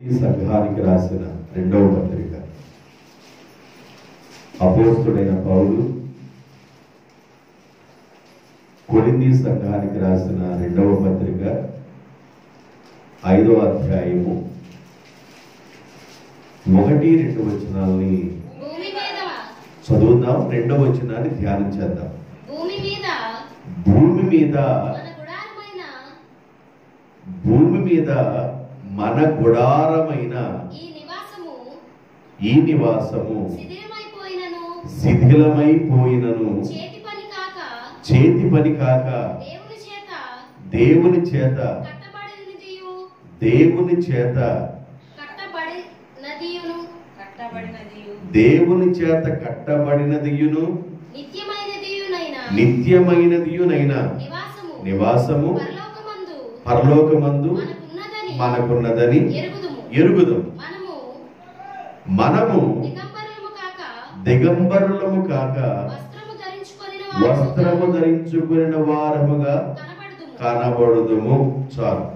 ఈ సంఘానికి రాసిన రెండవ పత్రిక అపోస్తలుడైన పౌలు కొరింథీ సంఘానికి రాసిన రెండవ పత్రిక 5వ అధ్యాయము 1-2 వచనాలని చదువుదాం. 2వ వచనాన్ని ధ్యానం చేద్దాం. భూమి మీద మన గుడారమైన ఈ నివాసము శిథిలమైపోయినను చేతి పని కాక దేవుని చేత కట్టబడినదియును నిత్యమైనదియునైన నివాసము పరలోకమందు మనకున్నదని ఎరుగుదుము. మనము దిగంబరులము కాక వస్త్రము ధరించుకున్న వారముగా కనబడుదుము. చాలు.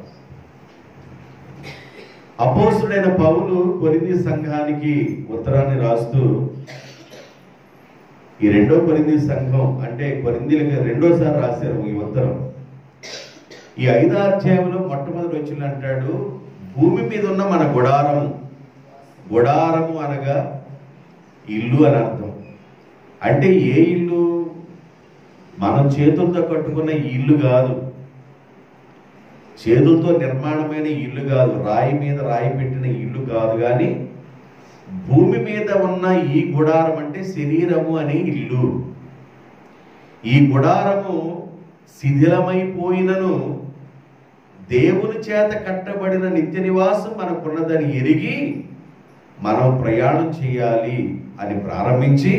అపోస్తలుడైన పౌలు కొరింథీ సంఘానికి ఉత్తరాన్ని రాస్తూ, ఈ రెండో కొరింథీ సంఘం అంటే కొరింథీలకు రెండోసారి రాశారు ఈ ఉత్తరం. ఈ 5వ అధ్యాయంలో మొట్టమొదటి వచ్చిన అంటాడు, భూమి మీద ఉన్న మన గుడారము అనగా ఇల్లు అని అర్థం. అంటే ఏ ఇల్లు? మనం చేతులతో కట్టుకున్న ఇల్లు కాదు, చేతులతో నిర్మాణమైన ఇల్లు కాదు, రాయి మీద రాయి పెట్టిన ఇల్లు కాదు. కానీ భూమి మీద ఉన్న ఈ గుడారం అంటే శరీరము అనే ఇల్లు. ఈ గుడారము శిథిలమైపోయినను దేవుని చేత కట్టబడిన నిత్య నివాసం మనకున్నదని ఎరిగి మనం ప్రయాణం చేయాలి అని ప్రారంభించి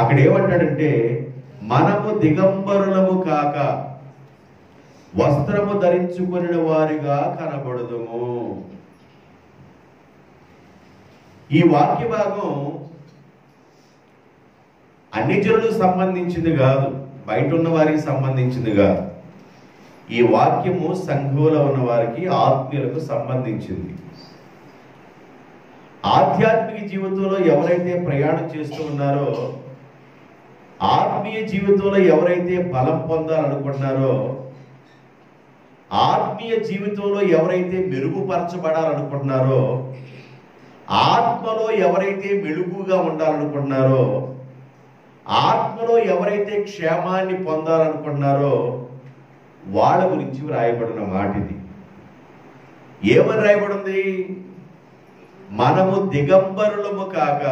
అక్కడ ఏమంటాడంటే, మనము దిగంబరులము కాక వస్త్రము ధరించుకుని వారిగా కనబడుదుము. ఈ వాక్య భాగం అన్ని జనులకు సంబంధించింది కాదు, బయట ఉన్న వారికి సంబంధించింది కాదు. ఈ వాక్యము సంఘంలో ఉన్న వారికి, ఆత్మీయులకు సంబంధించింది. ఆధ్యాత్మిక జీవితంలో ఎవరైతే ప్రయాణం చేస్తూ ఉన్నారో, ఆత్మీయ జీవితంలో ఎవరైతే బలం పొందాలనుకుంటున్నారో, ఆత్మీయ జీవితంలో ఎవరైతే మెరుగుపరచబడాలనుకుంటున్నారో, ఆత్మలో ఎవరైతే మెలుగుగా ఉండాలనుకుంటున్నారో, ఆత్మలో ఎవరైతే క్షేమాన్ని పొందాలనుకుంటున్నారో వాళ్ళ గురించి రాయబడిన మాట ఇది. ఏమని రాయబడింది? మనము దిగంబరులము కాక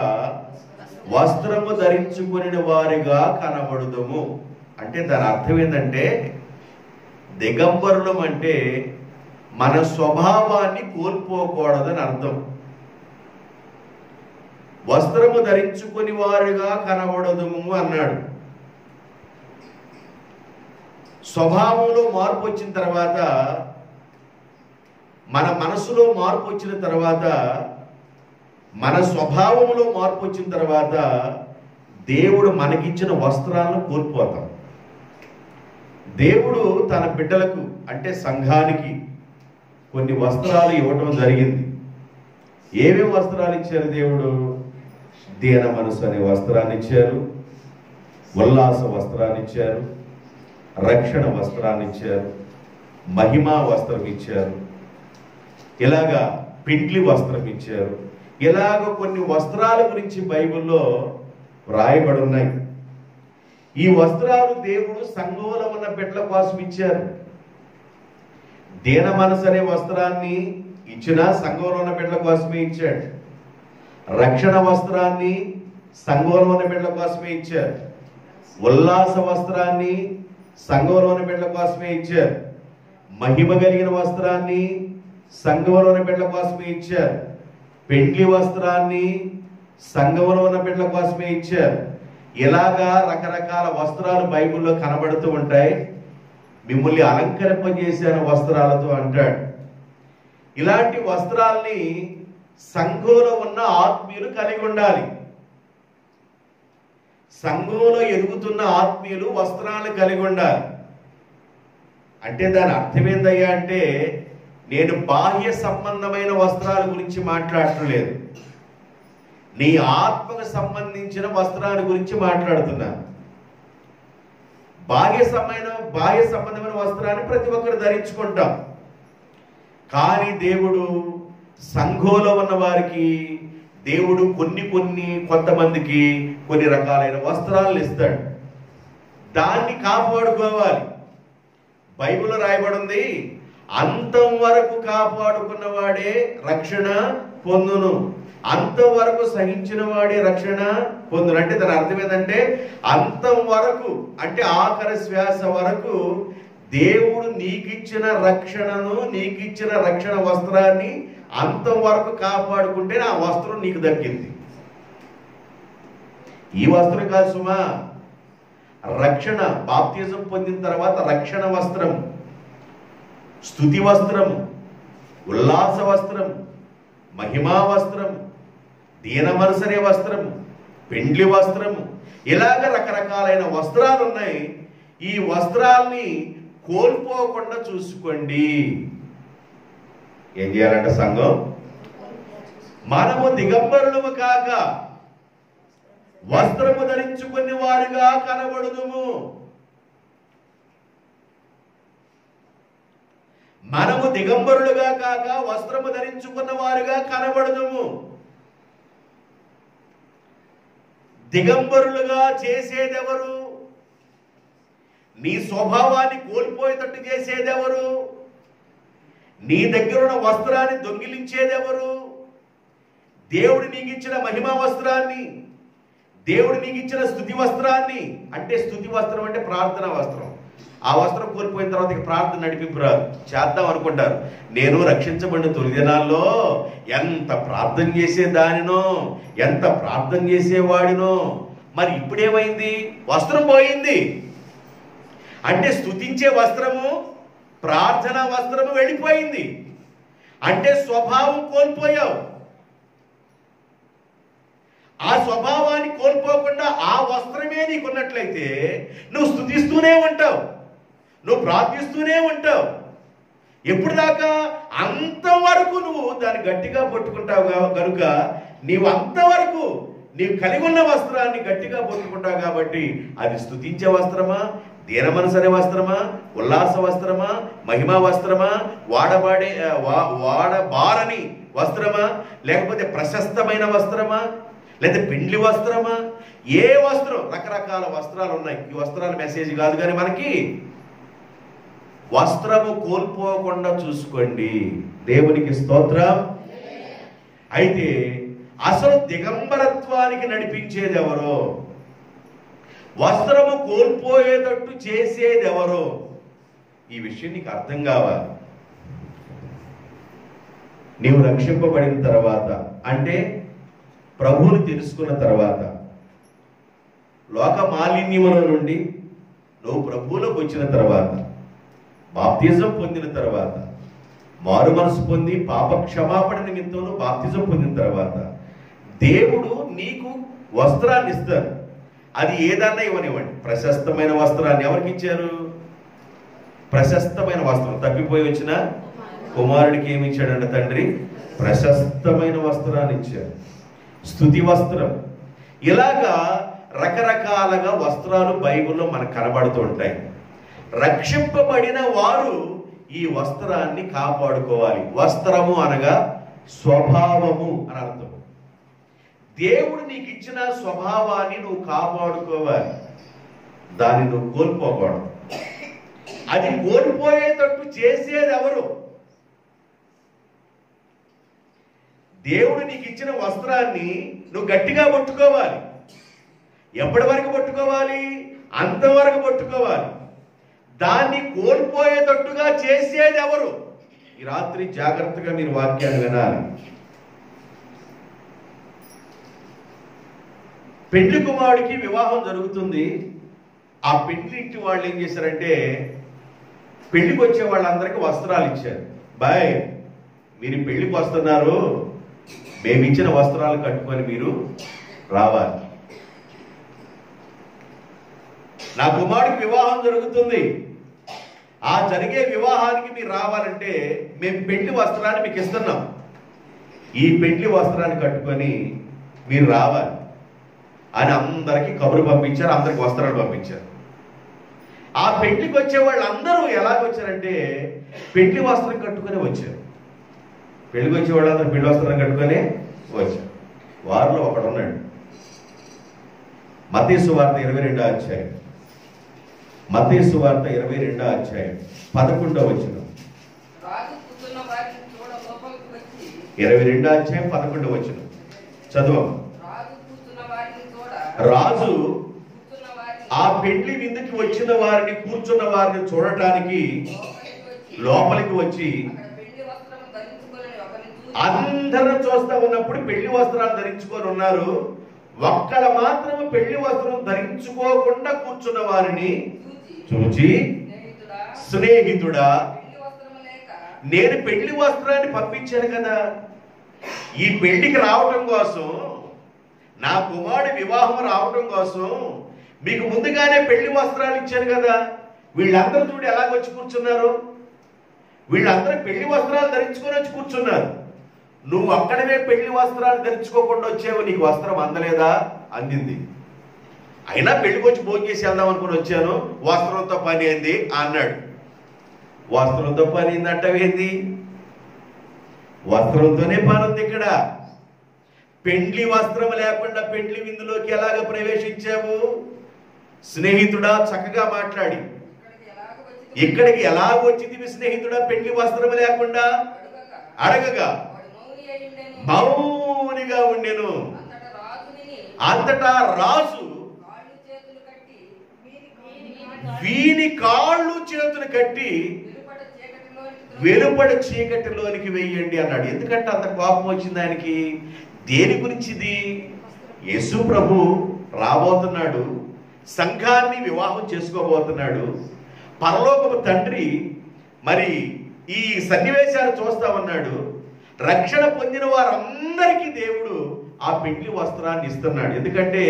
వస్త్రము ధరించుకుని వారిగా కనబడుదుము. అంటే దాని అర్థం ఏంటంటే, దిగంబరులం అంటే మన స్వభావాన్ని కోల్పోకూడదని అర్థం. వస్త్రము ధరించుకుని వారుగా కనబడదుము అన్నాడు. స్వభావంలో మార్పు వచ్చిన తర్వాత, మన మనసులో మార్పు వచ్చిన తర్వాత, మన స్వభావంలో మార్పు వచ్చిన తర్వాత దేవుడు మనకిచ్చిన వస్త్రాలను కోల్పోతాం. దేవుడు తన బిడ్డలకు అంటే సంఘానికి కొన్ని వస్త్రాలు ఇవ్వటం జరిగింది. ఏమేమి వస్త్రాలు ఇచ్చారు దేవుడు? దీన మనసు అనే వస్త్రాన్ని ఇచ్చారు, ఉల్లాస వస్త్రాన్ని ఇచ్చారు, రక్షణ వస్త్రాన్ని ఇచ్చారు, మహిమా వస్త్రం ఇచ్చారు, ఇలాగా పిండ్లి వస్త్రం ఇచ్చారు. ఇలాగ కొన్ని వస్త్రాల గురించి బైబిల్లో వ్రాయబడి ఉన్నాయి. ఈ వస్త్రాలు దేవుడు సంఘంలో ఉన్న బిడ్డల కోసం ఇచ్చారు. దీన మనసు అనే వస్త్రాన్ని ఇచ్చినా సంఘంలో ఉన్న బిడ్డల కోసమే ఇచ్చాడు. రక్షణ వస్త్రాన్ని సంఘంలో ఉన్న బిడ్డల కోసమే ఇచ్చారు. ఉల్లాస వస్త్రాన్ని సంఘంలో ఉన్న బిడ్డల కోసమే ఇచ్చారు. మహిమ కలిగిన వస్త్రాన్ని సంఘంలో ఉన్న బిడ్డల కోసమే ఇచ్చారు. పెండ్లి వస్త్రాన్ని సంఘంలో ఉన్న బిడ్డల కోసమే ఇచ్చారు. ఇలాగా రకరకాల వస్త్రాలు బైబిల్లో కనబడుతూ ఉంటాయి. మిమ్మల్ని అలంకరింపజేశాను వస్త్రాలతో అంటాడు. ఇలాంటి వస్త్రాల్ని సంఘంలో ఉన్న ఆత్మీయులు కలిగి ఉండాలి. సంఘంలో ఎదుగుతున్న ఆత్మీయులు వస్త్రాలు కలిగి ఉండాలి. అంటే దాని అర్థం ఏందయ్యా అంటే, నేను బాహ్య సంబంధమైన వస్త్రాల గురించి మాట్లాడటం లేదు, నీ ఆత్మకు సంబంధించిన వస్త్రాల గురించి మాట్లాడుతున్నాను. బాహ్య సంబంధమైన వస్త్రాన్ని ప్రతి ఒక్కరు ధరించుకుంటాం. కానీ దేవుడు సంఘంలో ఉన్న వారికి దేవుడు కొంతమందికి కొన్ని రకాలైన వస్త్రాలను ఇస్తాడు. దాన్ని కాపాడుకోవాలి. బైబిల్లో రాయబడింది, అంతం వరకు కాపాడుకున్నవాడే రక్షణ పొందును, అంతవరకు సహించిన వాడే రక్షణ పొందును. అంటే దాని అర్థం ఏంటంటే అంతం వరకు అంటే ఆఖరి శ్వాస వరకు దేవుడు నీకిచ్చిన రక్షణను, నీకిచ్చిన రక్షణ వస్త్రాన్ని అంతం వరకు కాపాడుకుంటే ఆ వస్త్రం నీకు దక్కింది. ఈ వస్త్రం కాదు సుమా, రక్షణ బాప్తిజం పొందిన తర్వాత రక్షణ వస్త్రం, స్తుతి వస్త్రము, ఉల్లాస వస్త్రం, మహిమా వస్త్రం, దీనమనసరే వస్త్రము, పెండ్లి వస్త్రము, ఇలాగ రకరకాలైన వస్త్రాలు ఉన్నాయి. ఈ వస్త్రాల్ని కోల్పోకుండా చూసుకోండి. ఏం చేయాలంట సంఘం? మనము దిగంబరులము కాక వస్త్రము ధరించుకుని వారుగా కనబడుదుము. మనము దిగంబరులుగా కాక వస్త్రము ధరించుకున్న వారుగా కనబడుదుము. దిగంబరులుగా చేసేదెవరు? నీ స్వభావాన్ని కోల్పోయేటట్టు చేసేదెవరు? నీ దగ్గర ఉన్న వస్త్రాన్ని దొంగిలించేదెవరు? దేవుడు నీకు ఇచ్చిన మహిమా వస్త్రాన్ని, దేవుడు నీకు ఇచ్చిన స్తుతి వస్త్రాన్ని, అంటే స్తుతి వస్త్రం అంటే ప్రార్థన వస్త్రం. ఆ వస్త్రం కోల్పోయిన తర్వాత ఇక ప్రార్థన నడిపింపు రాదు. చేద్దాం అనుకుంటారు. నేను రక్షించబడిన తొలి దినాల్లో ఎంత ప్రార్థన చేసేదానినో, ఎంత ప్రార్థన చేసేవాడినో, మరి ఇప్పుడేమైంది? వస్త్రం పోయింది. అంటే స్తుతించే వస్త్రము, ప్రార్థన వస్త్రము వెళ్ళిపోయింది. అంటే స్వభావం కోల్పోయావు. ఆ స్వభావాన్ని కోల్పోకుండా ఆ వస్త్రమే నీకున్నట్లయితే నువ్వు స్తుతిస్తూనే ఉంటావు, నువ్వు ప్రార్థిస్తూనే ఉంటావు. ఎప్పుడు దాకా? అంతవరకు నువ్వు దాన్ని గట్టిగా పట్టుకుంటావు కనుక నీవు అంతవరకు నీవు కలిగి ఉన్న వస్త్రాన్ని గట్టిగా పట్టుకుంటావు. కాబట్టి అది స్తుతించే వస్త్రమా, దీనమనసరే వస్త్రమా, ఉల్లాస వస్త్రమా, మహిమా వస్త్రమా, వాడబారని వస్త్రమా, లేకపోతే ప్రశస్తమైన వస్త్రమా, లేదా పెండ్లి వస్త్రమా? ఏ వస్త్రం? రకరకాల వస్త్రాలు ఉన్నాయి. ఈ వస్త్రాల మెసేజ్ కాదు, కానీ మనకి వస్త్రము కోల్పోకుండా చూసుకోండి. దేవునికి స్తోత్రం. అయితే అసలు దిగంబరత్వానికి నడిపించేది ఎవరో, వస్త్రము కోల్పోయేటట్టు చేసేది ఎవరో, ఈ విషయం నీకు అర్థం కావాలి. నీవు రక్షింపబడిన తర్వాత, అంటే ప్రభువుని తెలుసుకున్న తర్వాత, లోక మాలిన్యముల నుండి నువ్వు ప్రభువులోకి వచ్చిన తర్వాత, బాప్తిజం పొందిన తర్వాత, మారు మనసు పొంది పాప క్షమాపణ నిమిత్తం బాప్తిజం పొందిన తర్వాత దేవుడు నీకు వస్త్రాన్ని ఇస్తారు. అది ఏదన్నా ఇవ్వనివ్వండి. ప్రశస్తమైన వస్త్రాన్ని ఎవరికి ఇచ్చారు? ప్రశస్తమైన వస్త్రం. తప్పిపోయి వచ్చిన కుమారుడికి ఏమి ఇచ్చాడంట తండ్రి? ప్రశస్తమైన వస్త్రాన్ని ఇచ్చారు. స్తుతి వస్త్రం. ఇలాగా రకరకాలుగా వస్త్రాలు బైబిల్లో మనకు కనబడుతూ ఉంటాయి. రక్షింపబడిన వారు ఈ వస్త్రాన్ని కాపాడుకోవాలి. వస్త్రము అనగా స్వభావము అని అర్థం. దేవుడు నీకు ఇచ్చిన స్వభావాన్ని నువ్వు కాపాడుకోవాలి, దాన్ని నువ్వు కోల్పోకూడదు. అది కోల్పోయేటట్టు చేసేది ఎవరు? దేవుడు నీకు ఇచ్చిన వస్త్రాన్ని నువ్వు గట్టిగా పట్టుకోవాలి. ఎప్పటి వరకు పట్టుకోవాలి? అంతవరకు పట్టుకోవాలి. దాన్ని కోల్పోయేటట్టుగా చేసేది ఎవరు? ఈ రాత్రి జాగ్రత్తగా మీరు వాక్యాన్ని వినాలి. పెళ్లి కుమారుడికి వివాహం జరుగుతుంది. ఆ పెళ్లింటి వాళ్ళు ఏం చేశారంటే పెళ్లికి వచ్చే వాళ్ళందరికీ వస్త్రాలు ఇచ్చారు. బాయ్, మీరు పెళ్లికి వస్తున్నారు, మేము ఇచ్చిన వస్త్రాలు కట్టుకొని మీరు రావాలి. నా కుమారుడికి వివాహం జరుగుతుంది, ఆ జరిగే వివాహానికి మీరు రావాలంటే మేము పెళ్లి వస్త్రాన్ని మీకు ఇస్తున్నాం, ఈ పెళ్లి వస్త్రాన్ని కట్టుకొని మీరు రావాలి అని అందరికీ కబురు పంపించారు, అందరికి వస్త్రాలు పంపించారు. ఆ పెళ్లికి వచ్చే వాళ్ళు అందరూ ఎలాగొచ్చారంటే పెళ్లి వస్త్రం కట్టుకొని వచ్చారు. పెళ్లికి వచ్చే వాళ్ళందరూ పెళ్లి వస్త్రం కట్టుకొని వచ్చారు. వారిలో ఒకడు ఉన్నాడు. మత్తయి సువార్త 22వ అధ్యాయం, మత్తయి సువార్త 22వ అధ్యాయం 11వ వచనం. 22వ అధ్యాయం 11వ వచనం చదువు. రాజు ఆ పెళ్లి విందుకి వచ్చిన వారిని, కూర్చున్న వారిని చూడటానికి లోపలికి వచ్చి అందరూ చూస్తా ఉన్నప్పుడు పెళ్లి వస్త్రాలు ధరించుకొని ఉన్నారు. ఒక్కడ మాత్రం పెళ్లి వస్త్రం ధరించుకోకుండా కూర్చున్న వారిని చూచి, స్నేహితుడా, నేను పెళ్లి వస్త్రాన్ని పంపించాను కదా, ఈ పెళ్లికి రావటం కోసం, నా కుమారుడి వివాహం రావటం కోసం మీకు ముందుగానే పెళ్లి వస్త్రాలు ఇచ్చాను కదా, వీళ్ళందరూ చూడు ఎలాగొచ్చి కూర్చున్నారు, వీళ్ళందరూ పెళ్లి వస్త్రాలు ధరించుకొని వచ్చి కూర్చున్నారు. నువ్వు అక్కడనే పెళ్లి వస్త్రాలు ధరించుకోకుండా వచ్చావు, నీకు వస్త్రం అందలేదా? అందింది. అయినా పెళ్లికి వచ్చి భోజనం చేసి వెళ్దాం అనుకుని వచ్చాను, వస్త్రంతో పని ఏంది అన్నాడు. వస్త్రంతో పని ఏందంటవేంది? వస్త్రంతోనే పని ఉంది ఇక్కడ. పెండ్లి వస్త్రం లేకుండా పెండ్లి విందులోకి ఎలాగ ప్రవేశించావు? స్నేహితుడా, చక్కగా మాట్లాడి, ఇక్కడికి ఎలాగొచ్చింది స్నేహితుడా పెండ్లి వస్త్రం లేకుండా? అడగగా మౌనిగా ఉండెను. అంతటా రాజు వీని కాళ్ళు చేతులు కట్టి వెలుపడ చీకటిలోనికి వెయ్యండి అన్నాడు. ఎందుకంటే అంత కోపం వచ్చింది ఆయనకి. దేని గురించిది? యేసు ప్రభు రాబోతున్నాడు, సంఘాన్ని వివాహం చేసుకోబోతున్నాడు. పరలోకపు తండ్రి మరి ఈ సన్నివేశాలు చూస్తా ఉన్నాడు. రక్షణ పొందిన వారందరికీ దేవుడు ఆ పెండ్లి వస్త్రాన్ని ఇస్తున్నాడు. ఎందుకంటే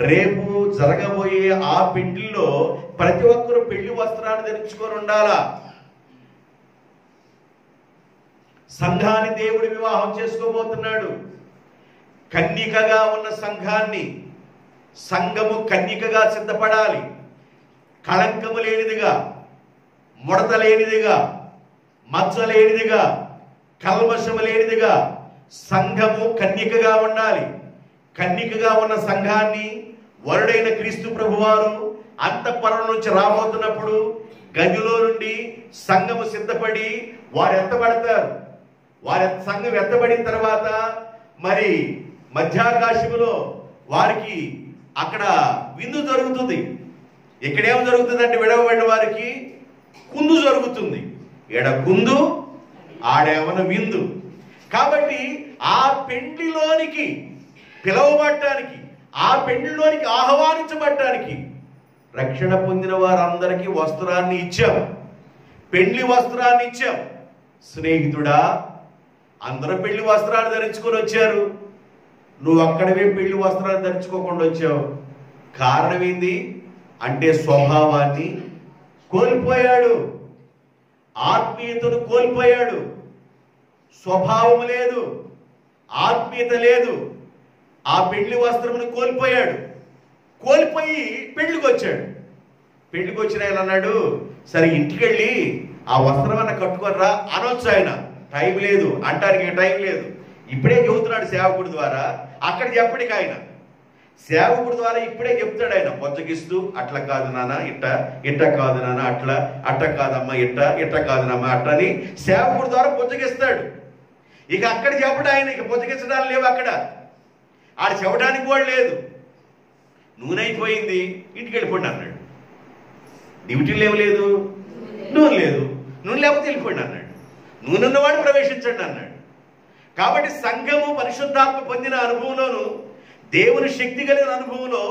రేపు జరగబోయే ఆ పెండ్లిలో ప్రతి ఒక్కరూ పెళ్లి వస్త్రాన్ని ధరించుకొని ఉండాలా. సంఘాన్ని దేవుడు వివాహం చేసుకోబోతున్నాడు. కన్నికగా ఉన్న సంఘాన్ని, సంఘము కన్నికగా సిద్ధపడాలి. కళంకము లేనిదిగా, ముడత లేనిదిగా, మచ్చ లేనిదిగా, కల్మషము లేనిదిగా సంఘము కన్నికగా ఉండాలి. కన్నికగా ఉన్న సంఘాన్ని వరుడైన క్రీస్తు ప్రభువారు అంతఃపురం నుంచి రాబోతున్నప్పుడు గదిలో నుండి సంఘము సిద్ధపడి వారు ఎత్తబడతారు. సంఘం ఎత్తబడిన తర్వాత మరి మధ్యాకాశములో వారికి అక్కడ విందు జరుగుతుంది. ఇక్కడేం జరుగుతుంది అంటే విడవబడిన వారికి కుందు జరుగుతుంది. ఎడ కుందు, ఆడేమన్న విందు. కాబట్టి ఆ పెండ్లిలోనికి పిలవబడటానికి, ఆ పెండ్లిలోనికి ఆహ్వానించబడటానికి రక్షణ పొందిన వారందరికీ వస్త్రాన్ని ఇచ్చాం, పెండ్లి వస్త్రాన్ని ఇచ్చాం. స్నేహితుడా, అందరూ పెళ్లి వస్త్రాలు ధరించుకొని వచ్చారు, నువ్వు అక్కడవే పెళ్లి వస్త్రాలు ధరించుకోకుండా వచ్చావు. కారణం ఏంది అంటే స్వభావాన్ని కోల్పోయాడు, ఆత్మీయతను కోల్పోయాడు. స్వభావం లేదు, ఆత్మీయత లేదు. ఆ పెళ్లి వస్త్రమును కోల్పోయాడు. కోల్పోయి పెళ్లికి వచ్చాడు. పెళ్లికి వచ్చిన ఆయన అన్నాడు, సరే ఇంటికి వెళ్ళి ఆ వస్త్రం అన్న కట్టుకొని రా అనొచ్చు. ఆయన టైం లేదు అంటానికి, టైం లేదు. ఇప్పుడే చెబుతున్నాడు సేవకుడి ద్వారా. అక్కడ చెప్పడికి ఆయన సేవకుడి ద్వారా ఇప్పుడే చెప్తాడు. ఆయన పొచ్చగిస్తూ, అట్లా కాదు నాన్న ఇట్ట, ఇట్ట కాదు నాన్న అట్లా, అట్ట కాదమ్మా ఇట్ట, ఇట్ట కాదునమ్మా అట్ట అని సేవకుడి ద్వారా పొచ్చగిస్తాడు. ఇక అక్కడ చెప్పడు ఆయన. ఇక పొచ్చగించడాలు లేవు అక్కడ, ఆడ చెప్పడానికి కూడా లేదు. నూనె అయిపోయింది, ఇంటికి వెళ్ళిపోండి అన్నాడు. డ్యూటీలు ఏమలేదు, నూనె లేదు, నూనె లేకపోతే వెళ్ళిపోండి అన్నాడు. నూనె ఉన్నవాడు ప్రవేశించండి అన్నాడు. కాబట్టి సంఘము పరిశుద్ధాత్మ పొందిన అనుభవంలోను, దేవుని శక్తి కలిగిన అనుభవంలో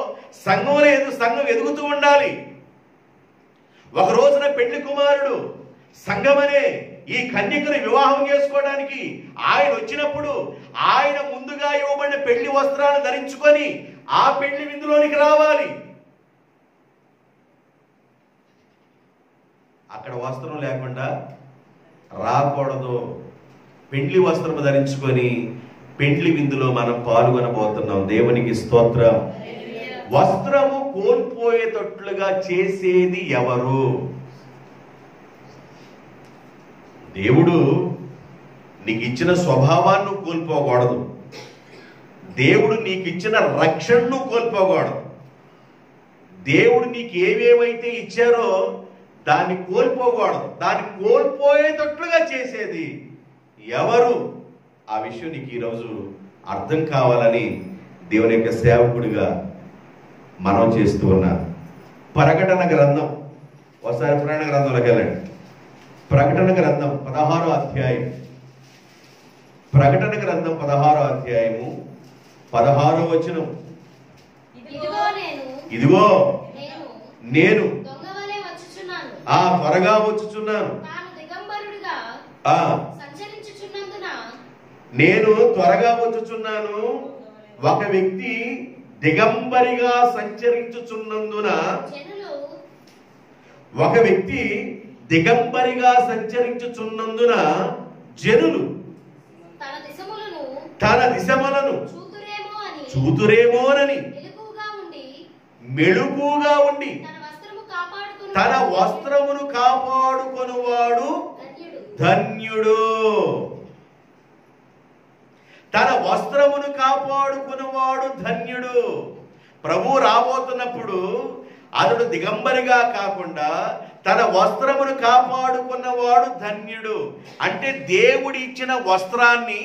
సంఘం లేదు, సంఘం ఎదుగుతూ ఉండాలి. ఒక రోజున పెళ్లి కుమారుడు సంఘమనే ఈ కన్యకను వివాహం చేసుకోవడానికి ఆయన వచ్చినప్పుడు ఆయన ముందుగా ఇవ్వబడిన పెళ్లి వస్త్రాలు ధరించుకొని ఆ పెళ్లి విందులోనికి రావాలి. అక్కడ అక్కడ వస్త్రం లేకుండా రాకూడదు. పెండ్లి వస్త్రం ధరించుకొని పెండ్లి విందులో మనం పాల్గొనబోతున్నాం. దేవునికి స్తోత్రం. వస్త్రము కోల్పోయేటట్లుగా చేసేది ఎవరు? దేవుడు నీకు ఇచ్చిన స్వభావాన్ని కోల్పోకూడదు. దేవుడు నీకు ఇచ్చిన రక్షణను కోల్పోకూడదు. దేవుడు నీకు ఏవేవైతే ఇచ్చారో దాన్ని కోల్పోకూడదు. దాన్ని కోల్పోయేటట్లుగా చేసేది ఎవరు? ఆ విషయం నీకు ఈరోజు అర్థం కావాలని దేవుని యొక్క సేవకుడిగా మనం చేస్తూ ఉన్నా. ప్రకటన గ్రంథం, ఒకసారి ప్రకటన గ్రంథంలోకి వెళ్ళండి. ప్రకటన గ్రంథం 16వ అధ్యాయం. ప్రకటన గ్రంథం 16వ అధ్యాయము 16వ వచనం. ఇదిగో నేను త్వరగా వచ్చుచున్నాను. నేను త్వరగా వచ్చుచున్నాను. ఒక వ్యక్తి దిగంబరిగా సంచరించుచున్నందున, ఒక వ్యక్తి దిగంబరిగా సంచరించుచున్నందున జనులు తన దిశములను చూతురేమోనని మెళుకుగా ఉండి తన వస్త్రమును కాపాడుకొనువాడు ధన్యుడు. తన వస్త్రమును కాపాడుకున్నవాడు ధన్యుడు. ప్రభు రాబోతున్నప్పుడు అతడు దిగంబరిగా కాకుండా తన వస్త్రమును కాపాడుకున్నవాడు ధన్యుడు. అంటే దేవుడి ఇచ్చిన వస్త్రాన్ని,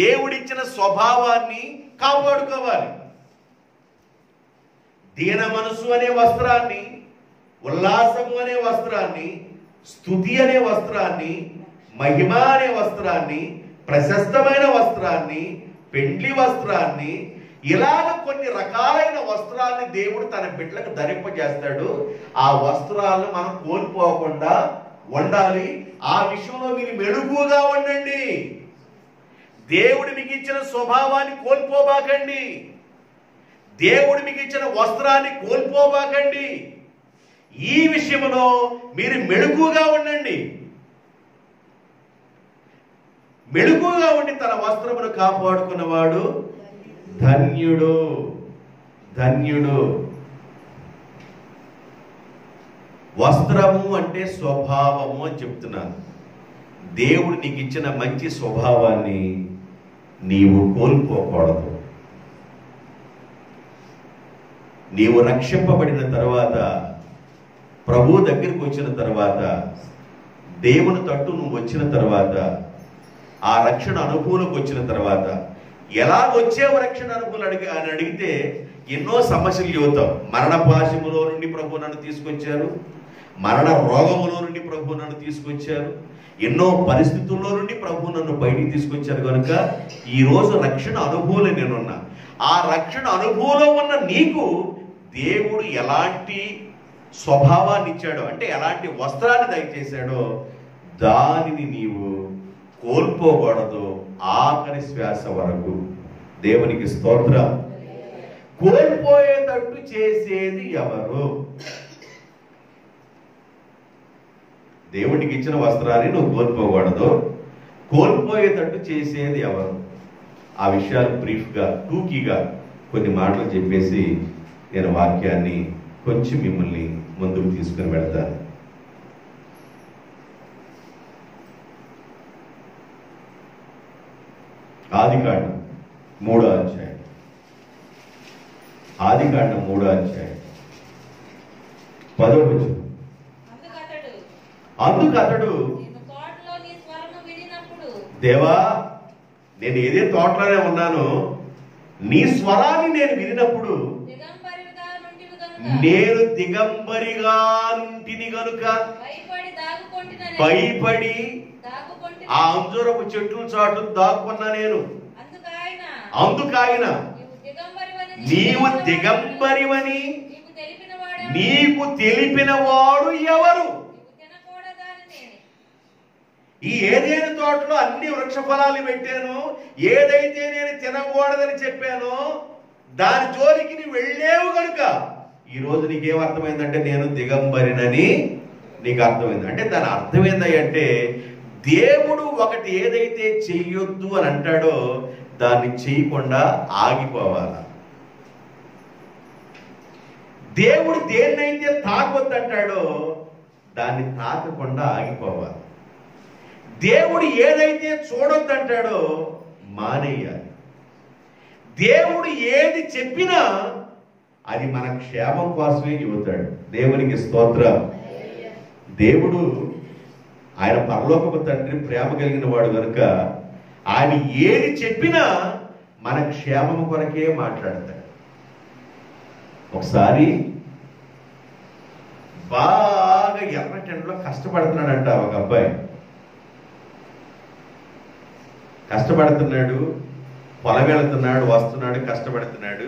దేవుడిచ్చిన స్వభావాన్ని కాపాడుకోవాలి. దీన మనసు అనే వస్త్రాన్ని, ఉల్లాసము అనే వస్త్రాన్ని, స్తుతి అనే వస్త్రాన్ని, మహిమ అనే వస్త్రాన్ని, ప్రశస్తమైన వస్త్రాన్ని, పెండ్లి వస్త్రాన్ని, ఇలాగ కొన్ని రకాలైన వస్త్రాన్ని దేవుడు తన బిడ్డలకు ధరింపజేస్తాడు. ఆ వస్త్రాలను మనం కోల్పోకుండా ఉండాలి. ఆ విషయంలో మీరు మెళుకుగా ఉండండి. దేవుడు మీకు ఇచ్చిన స్వభావాన్ని కోల్పోబాకండి. దేవుడు మీకు ఇచ్చిన వస్త్రాన్ని కోల్పోబాకండి. ఈ విషయంలో మీరు మెళుకుగా ఉండండి. మెళుకుగా ఉండి తన వస్త్రమును కాపాడుకున్నవాడు ధన్యుడు. ధన్యుడు. వస్త్రము అంటే స్వభావము అని చెప్తున్నాను. దేవుడు నీకు ఇచ్చిన మంచి స్వభావాన్ని నీవు కోల్పోకూడదు. నీవు రక్షింపబడిన తర్వాత, ప్రభు దగ్గరికి వచ్చిన తర్వాత, దేవుని తట్టు నువ్వు వచ్చిన తర్వాత, ఆ రక్షణ అనుభూలకు వచ్చిన తర్వాత, ఎలా వచ్చేవ రక్షణ అనుభూలు అని అడిగితే ఎన్నో సమస్యలు చెబుతాం. మరణ పాశములో నుండి ప్రభు నన్ను తీసుకొచ్చారు, మరణ రోగములో నుండి ప్రభు నన్ను తీసుకొచ్చారు, ఎన్నో పరిస్థితుల్లో నుండి ప్రభు నన్ను బయటికి తీసుకొచ్చారు. కనుక ఈరోజు రక్షణ అనుభూలే నేనున్నా. ఆ రక్షణ అనుభూలో ఉన్న నీకు దేవుడు ఎలాంటి స్వభావాన్ని ఇచ్చాడో, అంటే ఎలాంటి వస్త్రాన్ని దయచేశాడో దానిని నీవు కోల్పోకూడదు ఆఖరి శ్వాస వరకు. దేవునికి స్తోత్రం. కోల్పోయేటట్టు చేసేది ఎవరు? దేవుడికి ఇచ్చిన వస్త్రాన్ని నువ్వు కోల్పోకూడదు. కోల్పోయేటట్టు చేసేది ఎవరు? ఆ విషయాలు బ్రీఫ్గా, టూకీగా కొన్ని మాటలు చెప్పేసి నేను వాక్యాన్ని కొంచెం మిమ్మల్ని ముందుకు తీసుకుని వెళ్తాను. ఆదికాండం 3వ అధ్యాయం. ఆదికాండం 3వ అధ్యాయం 10వ వచనం. అందుకు అతడు, దేవా, నేను ఏదే తోటలోనే ఉన్నాను, నీ స్వరాన్ని నేను వినినప్పుడు నేను దిగంబరిగా నుంటిని గనుక భయపడి ఆ అంజూరపు చెట్లు చాటు దాక్కున్నా నేను. అందుకాయన నీవు దిగంబరివని నీకు తెలిపిన వాడు ఎవరు? ఈ ఏదేని తోటలో అన్ని వృక్ష ఫలాలు పెట్టాను, ఏదైతే నేను తినకూడదని చెప్పానో దాని జోలికి నీ వెళ్ళేవు కనుక ఈ రోజు నీకేమర్థమైందంటే నేను దిగంబరినని నీకు అర్థమైంది అంటే దాని అర్థమైంది అంటే దేవుడు ఒకటి ఏదైతే చెయ్యొద్దు అని అంటాడో దాన్ని చేయకుండా ఆగిపోవాలి. దేవుడు దేన్నైతే తాకొద్దు అంటాడో దాన్ని తాకకుండా ఆగిపోవాలి. దేవుడు ఏదైతే చూడొద్దు అంటాడో మానేయాలి. దేవుడు ఏది చెప్పినా అది మన క్షేమం కోసమే చెబుతాడు. దేవునికి స్తోత్రం. దేవుడు ఆయన పరలోకపు తండ్రి ప్రేమ కలిగిన వాడు కనుక ఆయన ఏది చెప్పినా మన క్షేమం కొరకే మాట్లాడతాడు. ఒకసారి బాగా ఎర్రటెండలో కష్టపడుతున్నాడంట ఒక అబ్బాయి. కష్టపడుతున్నాడు, పొలం వెళుతున్నాడు, వస్తున్నాడు, కష్టపడుతున్నాడు.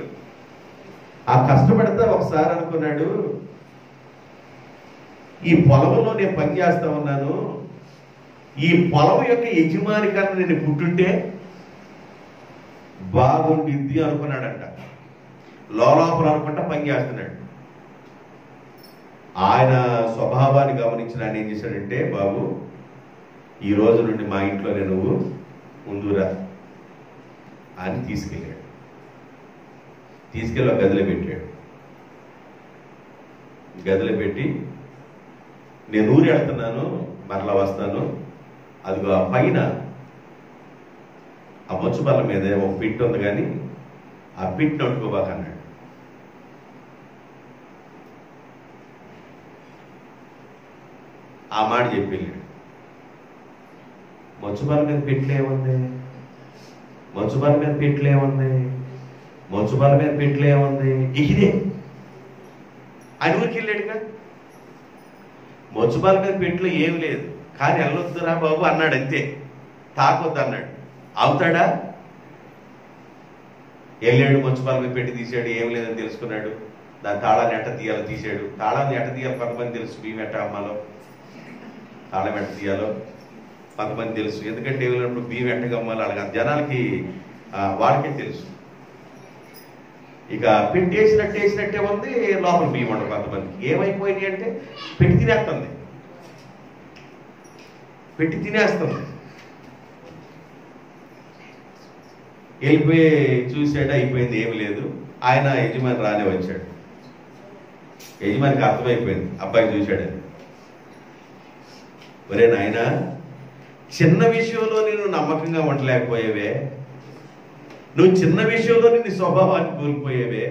ఆ కష్టపడితే ఒకసారి అనుకున్నాడు, ఈ పొలంలో నేను పనిచేస్తా ఉన్నాను, ఈ పొలం యొక్క యజమాని కన్నా నేను పుట్టుంటే బాగుండిద్ది అనుకున్నాడంట. లోపల అనుకుంటా పనిచేస్తున్నాడు. ఆయన స్వభావాన్ని గమనించిన ఆయన ఏం చేశాడంటే, బాబు ఈ రోజు నుండి మా ఇంట్లోనే నువ్వు ఉండురా అని తీసుకెళ్ళాడు. తీసుకెళ్ళి ఒక గదిలో పెట్టాడు. గదిలో పెట్టి నేను ఊరు వెళ్తున్నాను, మరలా వస్తాను, అదిగో ఆ పైన ఆ మంచు బల్ల మీద ఒక పిట్ ఉంది కానీ ఆ పిట్ నట్టుకోబాక అన్నాడు. ఆ మాట చెప్పి వెళ్ళాడు. మంచు బల్ల మీద పెట్టలేముంది, మంచు బల్ల మీద పెట్టలేముంది, మంచు బల్ల మీద పెట్టలేముంది, ఇదే ఆయన ఊరికి వెళ్ళాడు కదా. మంచు బల్ల మీద పెట్లో ఏమి లేదు కానీ వెళ్ళొద్దురా బాబు అన్నాడు, అంతే. తాకొద్దు అన్నాడు. అవుతాడా? వెళ్ళాడు, మంచు బల్ల మీద పెట్టి తీసాడు, ఏం లేదని తెలుసుకున్నాడు. దాని తాళాన్ని ఎట్ట తీయాలో తీసాడు. తాళాన్ని ఎట్ట తీయాలో కొంతమంది తెలుసు, బియ్యం ఎట్ట అమ్మాలో, తాళం ఎట్ట తీయాలో కొంతమంది తెలుసు. ఎందుకంటే వెళ్ళినప్పుడు బియ్యం ఎట్టగా అమ్మాలో అలాగే జనాలకి వాళ్ళకే తెలుసు. ఇక పెట్టేసినట్టే ఉంది, లోపల బియ్యం ఉండదు. కొంతమందికి ఏమైపోయింది అంటే పెట్టి తినేస్తుంది, పెట్టి తినేస్తుంది. వెళ్ళిపోయి చూసాడు, అయిపోయింది, ఏమి లేదు. ఆయన యజమాని రానే వచ్చాడు. యజమానికి అర్థమైపోయింది అబ్బాయి చూశాడని. ఒరే నాయన, చిన్న విషయంలో నేను నమ్మకంగా ఉండలేకపోయేవే, నువ్వు చిన్న విషయంలో నీ స్వభావాన్ని కోల్పోయేవే.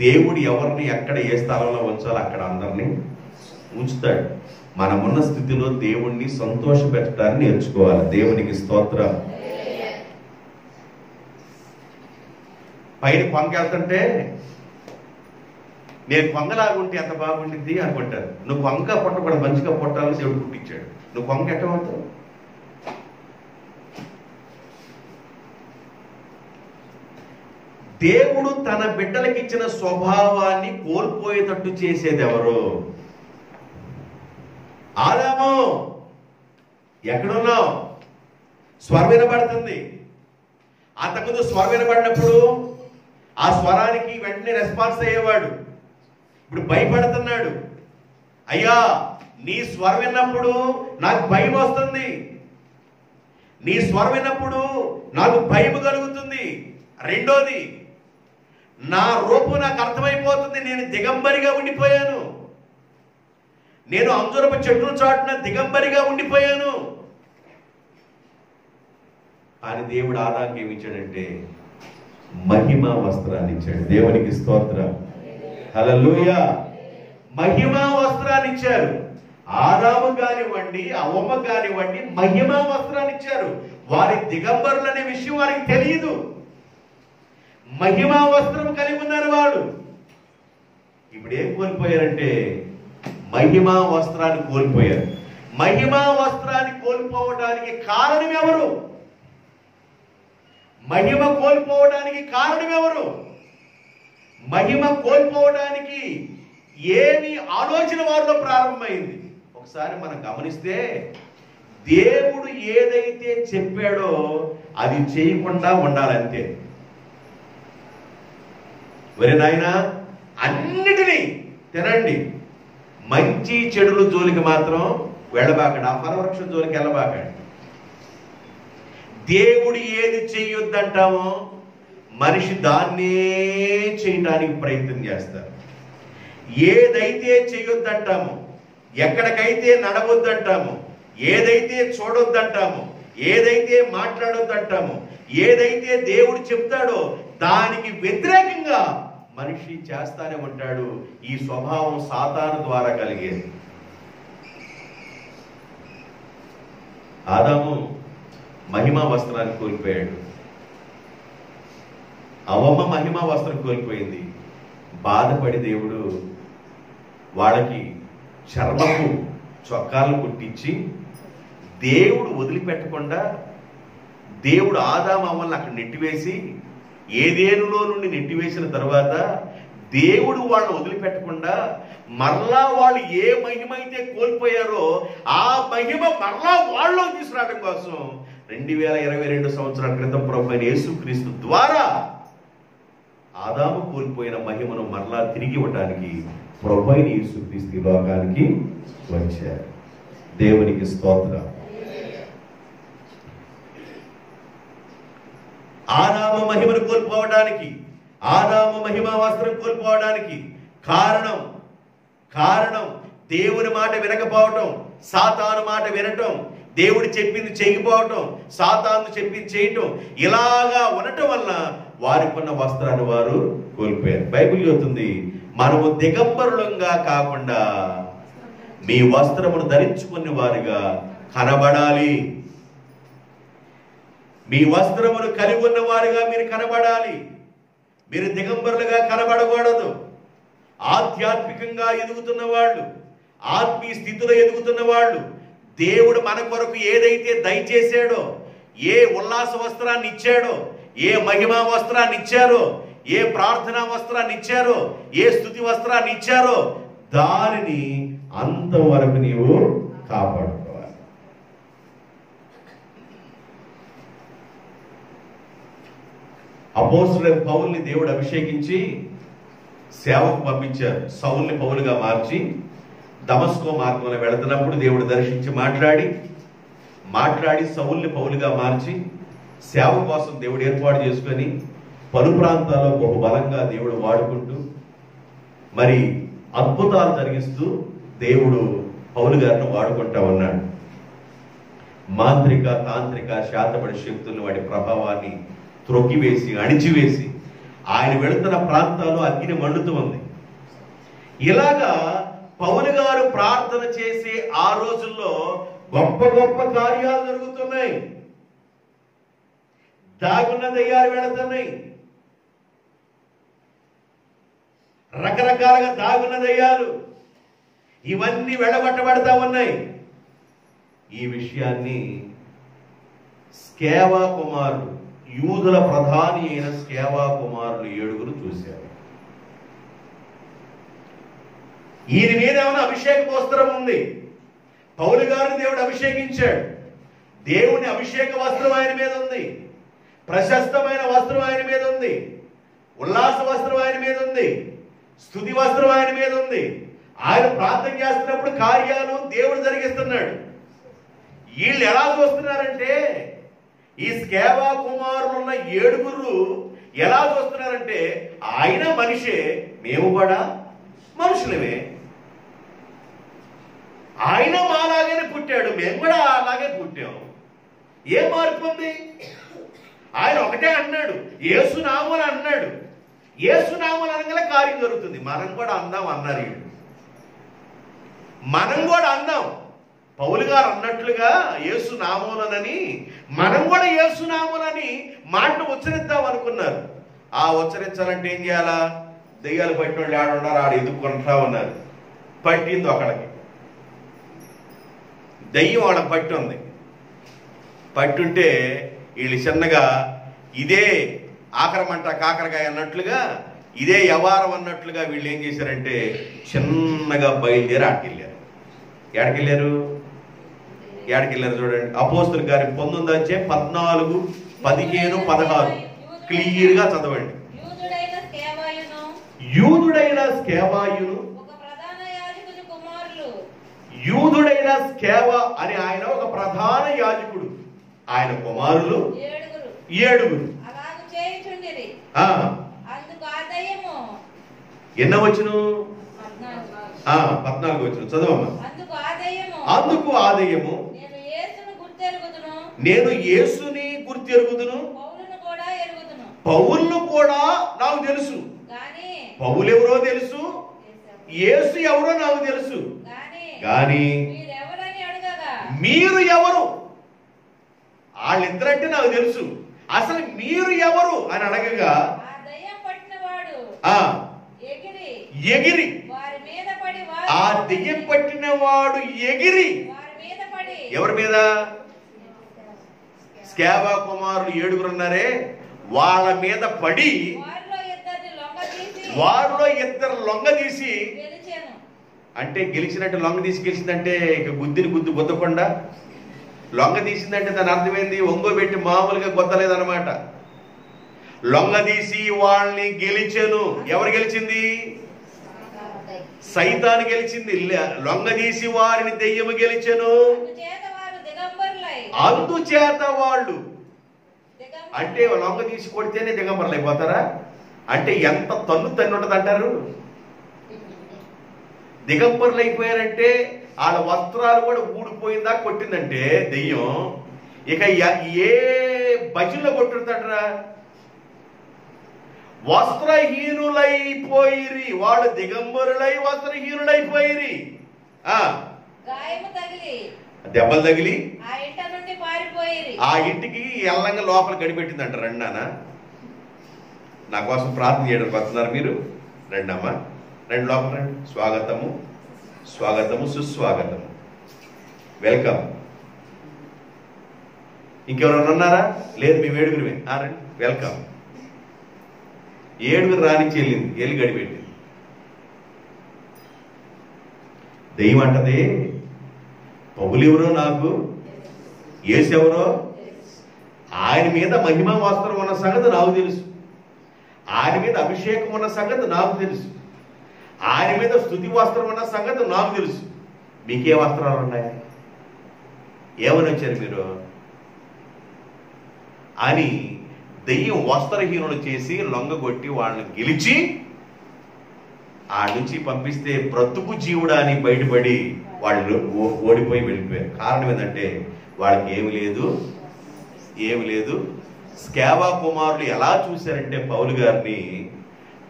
దేవుడు ఎవరిని ఎక్కడ ఏ స్థలంలో ఉంచాలో అక్కడ అందరినీ ఉంచుతాడు. మనమున్న స్థితిలో దేవుణ్ణి సంతోష పెట్టడాన్ని నేర్చుకోవాలి. దేవునికి స్తోత్రం. పైన కొంగెళ్తుంటే నేను కొంగలాగుంటే ఎంత బాగుంటుంది అనుకుంటారు. నువ్వు కొంగ పుట్టకూడదు, మంచిగా పుట్టాలని దేవుడు పుట్టించాడు. నువ్వు కొంగ ఎట్టవుతావు? దేవుడు తన బిడ్డలకి ఇచ్చిన స్వభావాన్ని కోల్పోయేటట్టు చేసేది ఎవరు? ఆదాము, ఎక్కడున్నావు? స్వరం వినబడుతుంది. అంతకుముందు స్వరం వినబడినప్పుడు ఆ స్వరానికి వెంటనే రెస్పాన్స్ అయ్యేవాడు. ఇప్పుడు భయపడుతున్నాడు. అయ్యా, నీ స్వరం విన్నప్పుడు నాకు భయం వస్తుంది, నీ స్వరం విన్నప్పుడు నాకు భయం కలుగుతుంది. రెండోది, నా రూపం నాకు అర్థమైపోతుంది, నేను దిగంబరిగా ఉండిపోయాను, నేను అంజూరపు చెట్టు చాటున దిగంబరిగా ఉండిపోయాను అని దేవుడు ఆదాముకి ఏమి ఇచ్చాడంటే మహిమా వస్త్రాన్ని ఇచ్చాడు. దేవునికి స్తోత్రం. హల్లెలూయా. మహిమా వస్త్రాన్ని ఇచ్చారు. ఆదాము కానివ్వండి, అవ్వ కానివ్వండి, మహిమా వస్త్రాన్ని ఇచ్చారు. వారి దిగంబరులు అనే విషయం వారికి తెలియదు. మహిమా వస్త్రం కలిగి ఉన్నారు వాళ్ళు. ఇప్పుడు ఏం కోల్పోయారంటే మహిమా వస్త్రాన్ని కోల్పోయారు. మహిమా వస్త్రాన్ని కోల్పోవడానికి కారణం ఎవరు? మహిమ కోల్పోవడానికి కారణం ఎవరు? మహిమ కోల్పోవడానికి ఏమి ఆలోచన వారిలో ప్రారంభమైంది? ఒకసారి మనం గమనిస్తే దేవుడు ఏదైతే చెప్పాడో అది చేయకుండా ఉండాలంతే. ఒరే నాయనా, అన్నిటినీ తినండి, మంచి చెడుల జోలికి మాత్రం వెళ్ళబాకండి, ఆ ఫలవృక్షం జోలికి వెళ్ళబాకండి. దేవుడు ఏది చెయ్యొద్దంటామో మనిషి దాన్నే చేయడానికి ప్రయత్నం చేస్తారు. ఏదైతే చేయొద్దంటామో, ఎక్కడికైతే నడవద్దంటామో, ఏదైతే చూడొద్దంటామో, ఏదైతే మాట్లాడొద్దంటామో, ఏదైతే దేవుడు చెప్తాడో దానికి వ్యతిరేకంగా మనిషి చేస్తానే ఉంటాడు. ఈ స్వభావం సాతాను ద్వారా కలిగేది. ఆదాము మహిమా వస్త్రాన్ని కోల్పోయాడు, అవమ్మ మహిమా వస్త్రం కోల్పోయింది. బాధపడి దేవుడు వాళ్ళకి చర్మపు చొక్కాలను కుట్టించి, దేవుడు వదిలిపెట్టకుండా దేవుడు ఆదాము అవ్వల్ని అక్కడ నెట్టివేసి, ఏదేనులో నుండి నెట్టివేసిన తర్వాత దేవుడు వాళ్ళని వదిలిపెట్టకుండా మరలా వాళ్ళు ఏ మహిమ అయితే కోల్పోయారో ఆ మహిమ మరలా వాళ్ళలో తీసుకురావడం కోసం 2022 సంవత్సరాల క్రితం ప్రభువైన యేసుక్రీస్తు ద్వారా ఆదాము కోల్పోయిన మహిమను మరలా తిరిగి ఇవ్వడానికి ప్రభువైన యేసుక్రీస్తు ఈ లోకానికి వచ్చారు. దేవునికి స్తోత్రం. ఆదాము మహిమను కోల్పోవడానికి, ఆదాము మహిమా వస్త్రం కోల్పోవడానికి కారణం దేవుని మాట వినకపోవటం, సాతాను మాట వినటం, దేవుడు చెప్పింది చేయకపోవటం, సాతాను చెప్పింది చేయటం, ఇలాగా ఉండటం వల్ల వారికున్న వస్త్రాన్ని వారు కోల్పోయారు. బైబిల్ చెబుతుంది, మనము దిగంబరులంగా కాకుండా మీ వస్త్రమును ధరించుకునే వారుగా కనబడాలి. మీ వస్త్రమును కలిగి ఉన్న వారుగా మీరు కనబడాలి. మీరు దిగంబరులుగా కనబడకూడదు. ఆధ్యాత్మికంగా ఎదుగుతున్న వాళ్ళు, ఆత్మీయ స్థితిలో ఎదుగుతున్న వాళ్ళు, దేవుడు మన కొరకు ఏదైతే దయచేశాడో, ఏ ఉల్లాస వస్త్రాన్ని ఇచ్చాడో, ఏ మహిమా వస్త్రాన్ని ఇచ్చారో, ఏ ప్రార్థనా వస్త్రాన్ని ఇచ్చారో, ఏ స్తుతి వస్త్రాన్ని ఇచ్చారో దానిని అంతవరకు నీవు కాపాడుకోవాలి. అపోస్తలుడైన పౌలుని దేవుడు అభిషేకించి సేవకు పంపించారు. సౌలుని పౌలుగా మార్చి దమస్కో మార్గంలో వెళుతున్నప్పుడు దేవుడు దర్శించి మాట్లాడి సౌలుని పౌలుగా మార్చి సేవ కోసం దేవుడు ఏర్పాటు చేసుకొని పలు ప్రాంతాల్లో బహుబలంగా దేవుడు వాడుకుంటూ మరి అద్భుతాలు జరిగిస్తూ దేవుడు పౌలు గారిని వాడుకుంటా ఉన్నాడు. మాంత్రిక, తాంత్రిక, శాతపడి శక్తులను వాటి ప్రభావాన్ని త్రొక్కివేసి అణిచివేసి ఆయన వెళుతున్న ప్రాంతాల్లో అగ్ని మండుతూ ఉంది. ఇలాగా పౌలు గారు ప్రార్థన చేసి ఆ రోజుల్లో గొప్ప గొప్ప కార్యాలు జరుగుతున్నాయి. దాగున్న దయ్యాలు వెళుతున్నాయి, రకరకాలుగా దాగున్న దయ్యాలు ఇవన్నీ వెళ్ళగొట్టబడతా ఉన్నాయి. ఈ విషయాన్ని స్కేవా కుమారుడు, యూదుల ప్రధాని అయిన స్కేవా కుమారులు 7 చూశారు. ఈయన మీద ఏమైనా అభిషేక వస్త్రం ఉంది. పౌలు గారిని దేవుడు అభిషేకించాడు. దేవుని అభిషేక వస్త్రం ఆయన మీద ఉంది. ప్రశస్తమైన వస్త్రం ఆయన మీద ఉంది. ఉల్లాస వస్త్రం ఆయన మీద ఉంది. స్తుతి వస్త్రం ఆయన మీద ఉంది. ఆయన ప్రార్థన చేస్తున్నప్పుడు కార్యాలు దేవుడు జరిగిస్తున్నాడు. వీళ్ళు ఎలా చూస్తున్నారంటే, ఈ స్కేవా కుమారులు ఉన్న 7 ఎలా చూస్తున్నారంటే, ఆయన మనిషే, మేము కూడా మనుషులమే, ఆయన మాలాగానే పుట్టాడు, మేము కూడా అలాగే పుట్టాము, ఏ మార్పు ఉంది? ఆయన ఒకటే అన్నాడు, యేసునామమున అన్నాడు. యేసునామమున అనగానే కార్యం జరుగుతుంది. మనం కూడా అందాం అన్నారు వీళ్ళు. మనం కూడా అందాం, పౌలు గారు అన్నట్లుగా యేసునామమునని మనం కూడా యేసునామమునని మాటను ఉచ్చరిద్దాం అనుకున్నారు. ఆ ఉచ్చరించాలంటే ఏం చేయాలా? దెయ్యాలు పట్టిన వాళ్ళు ఆడున్నారు, ఆడ ఎదుర్కొంటా ఉన్నారు. పట్టింది ఒకడికి, దెయ్యం వాళ్ళకి పట్టి ఉంది. పట్టుంటే వీళ్ళు చిన్నగా ఇదే ఆకరమంట కాకరకాయ అన్నట్లుగా, ఇదే యవారం అన్నట్లుగా వీళ్ళు ఏం చేశారంటే చిన్నగా బయలుదేరి ఆడికెళ్ళారు. ఏడకెళ్ళారు చూడండి. అపోస్తలుల కార్యం 19 14, 15, 16 క్లియర్ గా చదవండి. యూదుడైన స్కేవాయును, ఒక ప్రధాన యాజకుని కుమారులు. యూదుడైన స్కేవ అని ఆయన ఒక ప్రధాన యాజకుడు, ఆయన కుమారులు ఏడుగురు. అలాగ చేయుచుండిరి. అందుకు ఆ దయ్యము ఎన్నవచ్చును? 14 వచ్చిన చదవమ్మా. అందుకు ఆ దయ్యము నేను యేసుని గుర్తెరుగుదును, పౌలును కూడా నాకు తెలుసు. పౌలు ఎవరో తెలుసు, యేసు ఎవరో నాకు తెలుసు. కానీ మీరు ఎవరు? వాళ్ళిద్దరంటే నాకు తెలుసు, అసలు మీరు ఎవరు అని అడగగా ఎగిరి, ఆ దెయ్యం పట్టిన వాడు ఎగిరి ఎవరి మీద? స్కేవా కుమారులు 7 ఉన్నారే, వాళ్ళ మీద పడి వారిలో ఇద్దరు లొంగ తీసి, అంటే గెలిచినట్టు లొంగ తీసి గెలిచిందంటే ఇక గుద్దు గుద్దకుండా, లొంగ తీసిందంటే దాని అర్థమైంది ఒంగోబెట్టి మామూలుగా గుద్దలేదన్నమాట. లొంగ తీసి వాళ్ళని గెలిచెను. ఎవరు గెలిచింది? సైతాను గెలిచింది. లొంగ తీసి వారిని దెయ్యము గెలిచెను. అందుచేత వాళ్ళు, అంటే లొంగ తీసి కొడితేనే దిగంబరులు అయిపోతారా? అంటే ఎంత తన్ను ఉంటది అంటారు. దిగంబరులు అయిపోయారంటే వాళ్ళ వస్త్రాలు కూడా ఊడిపోయిందా కొట్టిందంటే దెయ్యం. ఇక ఏ భజనలో కొట్టుతాడరా? వస్త్రహీనులైపోయిరి, వాళ్ళు దిగంబరులై వస్త్రహీనులైపోయిరి. దెబ్బలు తగిలి ఆ ఇంటికి ఎల్లంగా లోపల గడిపెట్టింది అంటారు. రండి నాన్న, నా కోసం ప్రార్థన చేయడానికి వస్తున్నారు మీరు, రండి అమ్మా, రండి లోపల రండి. స్వాగతము స్వాగతము సుస్వాగతము, వెల్కమ్. ఇంకెవరైనా ఉన్నారా? లేదు, మేము 7 రండి, వెల్కమ్. 7 రానిచ్చి వెళ్ళింది, వెళ్ళి గడిపెట్టింది. దెయ్యం అంటది పౌలు ఎవరో నాకు, యేసు ఎవరో, ఆయన మీద మహిమ వస్త్రం ఉన్న సంగతి నాకు తెలుసు, ఆయన మీద అభిషేకం ఉన్న సంగతి నాకు తెలుసు, ఆయన మీద స్తుతి వస్త్రం ఉన్న సంగతి నాకు తెలుసు. మీకే వస్త్రాలు ఉన్నాయి? ఏమని వచ్చారు మీరు అని దెయ్యం వస్త్రహీనులు చేసి లొంగగొట్టి వాళ్ళని గెలిచి ఆ నుంచి పంపిస్తే బ్రతుకు జీవుడా అని బయటపడి వాళ్ళు ఓడిపోయి వెళ్ళిపోయారు. కారణం ఏంటంటే వాళ్ళకి ఏమి లేదు. స్కేవా కుమారులు ఎలా చూశారంటే పౌలు గారిని,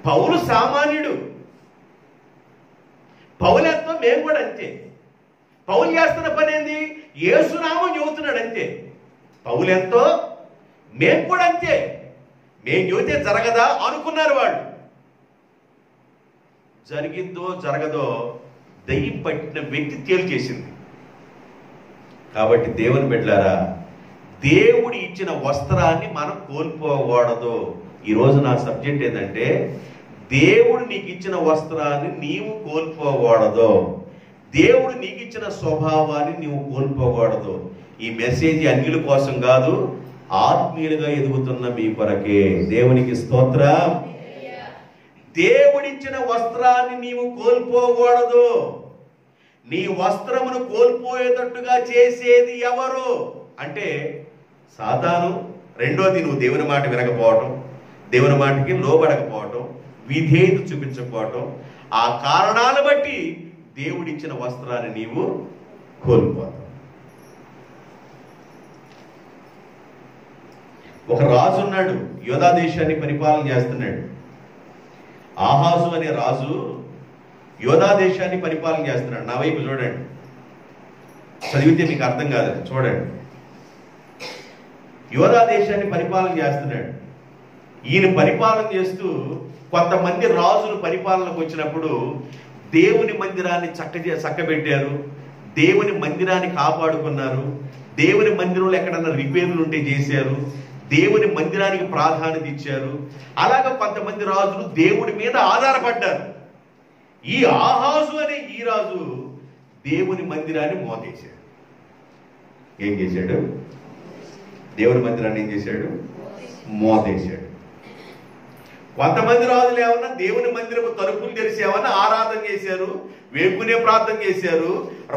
పౌలు సామాన్యుడు, పౌలు ఎంతో మేము కూడా అంతే. పౌలు చేస్తున్న పని ఏంది? యేసునామం చెబుతున్నాడు అంతే. పౌలు ఎంతో మేము కూడా అంతే. మేము చెబితే జరగదా అనుకున్నారు వాళ్ళు. జరిగిందో జరగదో దయ్యం పట్టిన వ్యక్తి తేల్చేసింది. కాబట్టి దేవుని బిడ్డలారా, దేవుడు ఇచ్చిన వస్త్రాన్ని మనం కోల్పోకూడదు. ఈరోజు నా సబ్జెక్ట్ ఏంటంటే, దేవుడు నీకు ఇచ్చిన వస్త్రాన్ని నీవు కోల్పోకూడదు. దేవుడు నీకు ఇచ్చిన స్వభావాన్ని నీవు కోల్పోకూడదు. ఈ మెసేజ్ అన్యుల కోసం కాదు, ఆత్మీయులుగా ఎదుగుతున్న మీ కొరకే. దేవునికి స్తోత్రం. దేవుడిచ్చిన వస్త్రాన్ని నీవు కోల్పోకూడదు. నీ వస్త్రమును కోల్పోయేటట్టుగా చేసేది ఎవరు అంటే సాతాను. రెండోది నువ్వు దేవుని మాట వినకపోవటం, దేవుని మాటకి లోబడకపోవటం, విధేయత చూపించకపోవటం. ఆ కారణాలను బట్టి దేవుడిచ్చిన వస్త్రాన్ని నీవు కోల్పోతావు. ఒక రాజు ఉన్నాడు, యోధా దేశాన్ని పరిపాలన చేస్తున్నాడు. ఆహాజు అనే రాజు యోధా దేశాన్ని పరిపాలన చేస్తున్నాడు. నా వైపు చూడండి, చదివితే మీకు అర్థం కాదు, చూడండి. యోధా దేశాన్ని పరిపాలన చేస్తున్నాడు. ఈయన పరిపాలన చేస్తూ కొంతమంది రాజులు పరిపాలనకు వచ్చినప్పుడు దేవుని మందిరాన్ని చక్కబెట్టారు, దేవుని మందిరాన్ని కాపాడుకున్నారు, దేవుని మందిరంలో ఎక్కడన్నా రిపేర్లు ఉంటే చేశారు, దేవుని మందిరానికి ప్రాధాన్యత ఇచ్చారు. అలాగా కొంతమంది రాజులు దేవుడి మీద ఆధారపడ్డారు. ఈ ఆహాజు అనే ఈ రాజు దేవుని మందిరాన్ని మోతేశాడు. ఏం చేశాడు? దేవుని మందిరాన్ని ఏం చేశాడు? మోతేశాడు. కొంతమంది రాజులు ఏమన్నా దేవుని మందిరపు తలుపులు తెరిచి ఏమన్నా ఆరాధన చేశారు, వేపునే ప్రార్థన చేశారు.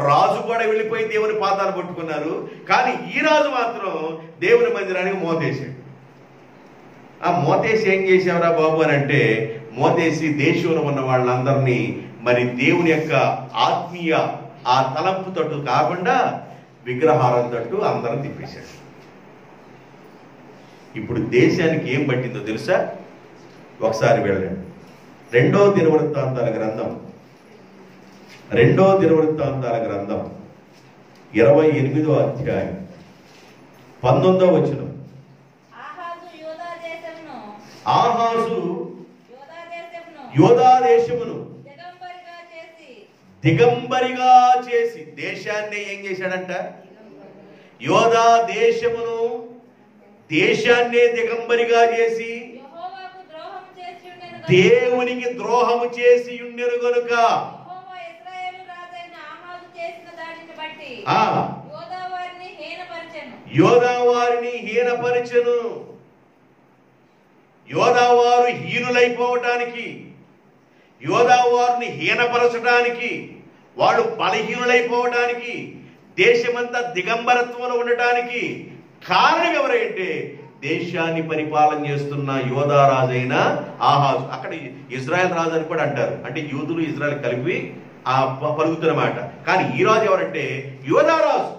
రాజు కూడా వెళ్ళిపోయి దేవుని పాదాలు పట్టుకున్నారు. కానీ ఈ రాజు మాత్రం దేవుని మందిరానికి మోతేశాడు. ఆ మోతేసి ఏం చేశావురా బాబు అని అంటే, మోతేసి దేశంలో ఉన్న వాళ్ళందరినీ మరి దేవుని యొక్క ఆత్మీయ ఆ తలంపు తట్టు కాకుండా విగ్రహారం తట్టు అందరం తిప్పేశాడు. ఇప్పుడు దేశానికి ఏం పట్టిందో తెలుసా? ఒకసారి వెళ్ళండి. 2వ దినవృత్తాంతాల గ్రంథం 28వ అధ్యాయం 19వ వచనం. ఆహాజు యోధా దేశమును దిగంబరిగా చేసి దేశాన్ని ఏం చేశాడంట? యోధా దేశాన్నే దిగంబరిగా చేసి దేవునికి ద్రోహము చేసి ఉండెను గనుక యోధావారిని హీనపరచెను. యోధావారు హీనులైపోవటానికి, యోధావారిని హీనపరచడానికి, వాళ్ళు బలహీనులైపోవటానికి, దేశమంతా దిగంబరత్వంలో ఉండటానికి కారణం ఎవరంటే దేశాన్ని పరిపాలన చేస్తున్న యోధా రాజైన ఆహాజు. అక్కడ ఇజ్రాయెల్ రాజు అని కూడా అంటారు, అంటే యూదులు ఇజ్రాయెల్ కలిపి ఆ పలుకుతున్నమాట. కానీ ఈ రాజు ఎవరంటే యోధా రాజు.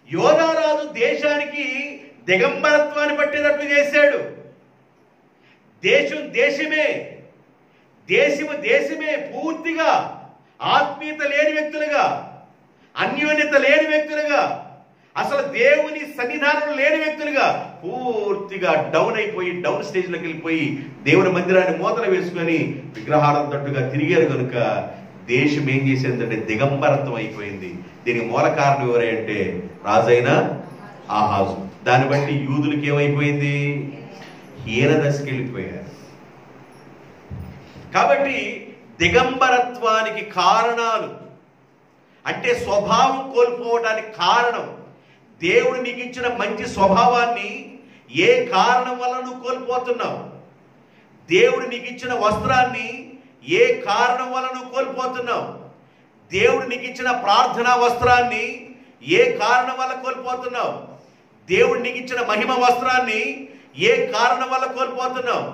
యోధా రాజు దేశానికి దిగంబరత్వాన్ని పట్టేటట్లు చేశాడు. దేశమే పూర్తిగా ఆత్మీయత లేని వ్యక్తులుగా, అన్యోన్యత లేని వ్యక్తులుగా, అసలు దేవుని సన్నిధానం లేని వ్యక్తులుగా పూర్తిగా డౌన్ అయిపోయి, డౌన్ స్టేజ్లోకి వెళ్ళిపోయి దేవుని మందిరాన్ని మూతలు వేసుకొని విగ్రహారం తట్టుగా తిరిగారు కనుక దేశం ఏం చేసేదంటే దిగంబరత్వం అయిపోయింది. దీనికి మూల కారణం ఎవరే అంటే రాజైన ఆహాజు. దాన్ని బట్టి యూదులకి ఏమైపోయింది? హీన దశకి వెళ్ళిపోయారు. కాబట్టి దిగంబరత్వానికి కారణాలు అంటే స్వభావం కోల్పోవడానికి కారణం, దేవుడు నీకు ఇచ్చిన మంచి స్వభావాన్ని ఏ కారణం వల్ల నువ్వు కోల్పోతున్నావు? దేవుడు నీకు ఇచ్చిన వస్త్రాన్ని ఏ కారణం వల్ల నువ్వు కోల్పోతున్నావు? దేవుడు నీకు ఇచ్చిన ప్రార్థనా వస్త్రాన్ని ఏ కారణం వల్ల కోల్పోతున్నావు? దేవుడు నీకు ఇచ్చిన మహిమ వస్త్రాన్ని ఏ కారణం వల్ల కోల్పోతున్నావు?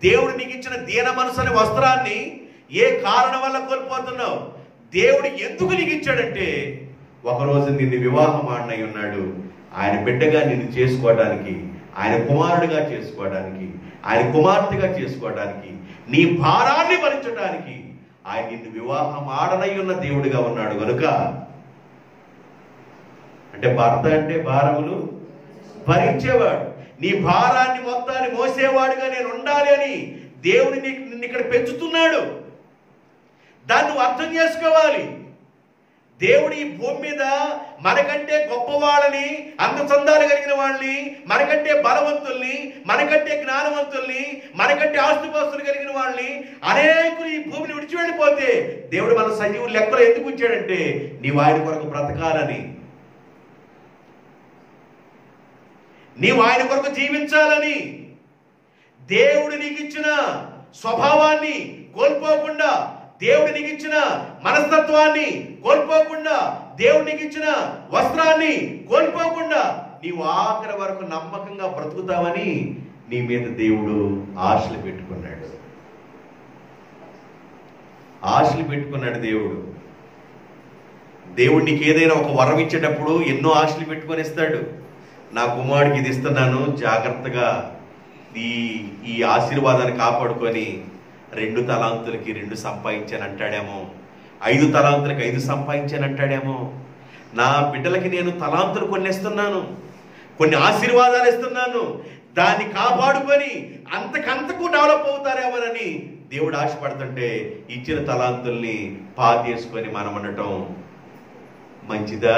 దేవుడు నీకు ఇచ్చిన దీన మనసుని వస్త్రాన్ని ఏ కారణం వల్ల కోల్పోతున్నావు? దేవుడు ఎందుకు నీకు ఇచ్చాడంటే ఒకరోజు నిన్ను వివాహం ఆడనై ఉన్నాడు. ఆయన బిడ్డగా నిన్ను చేసుకోవడానికి, ఆయన కుమారుడిగా చేసుకోవడానికి, ఆయన కుమార్తెగా చేసుకోవడానికి, నీ భారాన్ని భరించడానికి ఆయన నిన్ను వివాహం ఆడనై ఉన్న దేవుడిగా ఉన్నాడు కనుక. అంటే భర్త అంటే భారములు భరించేవాడు, నీ భారాన్ని మొత్తాన్ని మోసేవాడుగా నేను ఉండాలి అని దేవుడు నిన్ను ఇక్కడ పెంచుతున్నాడు. దాన్ని నువ్వు అర్థం చేసుకోవాలి. దేవుడు ఈ భూమి మీద మనకంటే గొప్పవాళ్ళని, అందచందాలు కలిగిన వాళ్ళని, మనకంటే బలవంతుల్ని, మనకంటే జ్ఞానవంతుల్ని, మనకంటే ఆస్తిపాస్తులు కలిగిన వాళ్ళని అనేకులు ఈ భూమిని విడిచి వెళ్ళిపోతే దేవుడు మన సజీవులు లెక్కలో ఎందుకు ఉంచాడంటే నీవు ఆయన కొరకు బ్రతకాలని, నీవు ఆయన కొరకు జీవించాలని. దేవుడు నీకు ఇచ్చిన స్వభావాన్ని కోల్పోకుండా, దేవుడు నీకు ఇచ్చిన మనస్తత్వాన్ని కోల్పోకుండా, దేవుడు నీకు ఇచ్చిన వస్త్రాన్ని కోల్పోకుండా నీవు ఆఖరి వరకు నమ్మకంగా బ్రతుకుతావని నీ మీద దేవుడు ఆశలు పెట్టుకున్నాడు. దేవుడు నీకు ఏదైనా ఒక వరం ఇచ్చేటప్పుడు ఎన్నో ఆశలు పెట్టుకొని ఇస్తాడు. నా కుమారుడికి ఇది ఇస్తున్నాను, జాగ్రత్తగా ఈ ఆశీర్వాదాన్ని కాపాడుకొని 2 తలాంతులకి 2 సంపాదించాను అంటాడేమో, 5 తలాంతులకి 5 సంపాదించాను అంటాడేమో. నా బిడ్డలకి నేను తలాంతులు కొన్ని ఇస్తున్నాను, కొన్ని ఆశీర్వాదాలు ఇస్తున్నాను, దాన్ని కాపాడుకొని అంతకంతకు డెవలప్ అవుతారేమోనని దేవుడు ఆశపడుతుంటే ఇచ్చిన తలాంతుల్ని పాతేసుకొని మనం అనటం మంచిదా?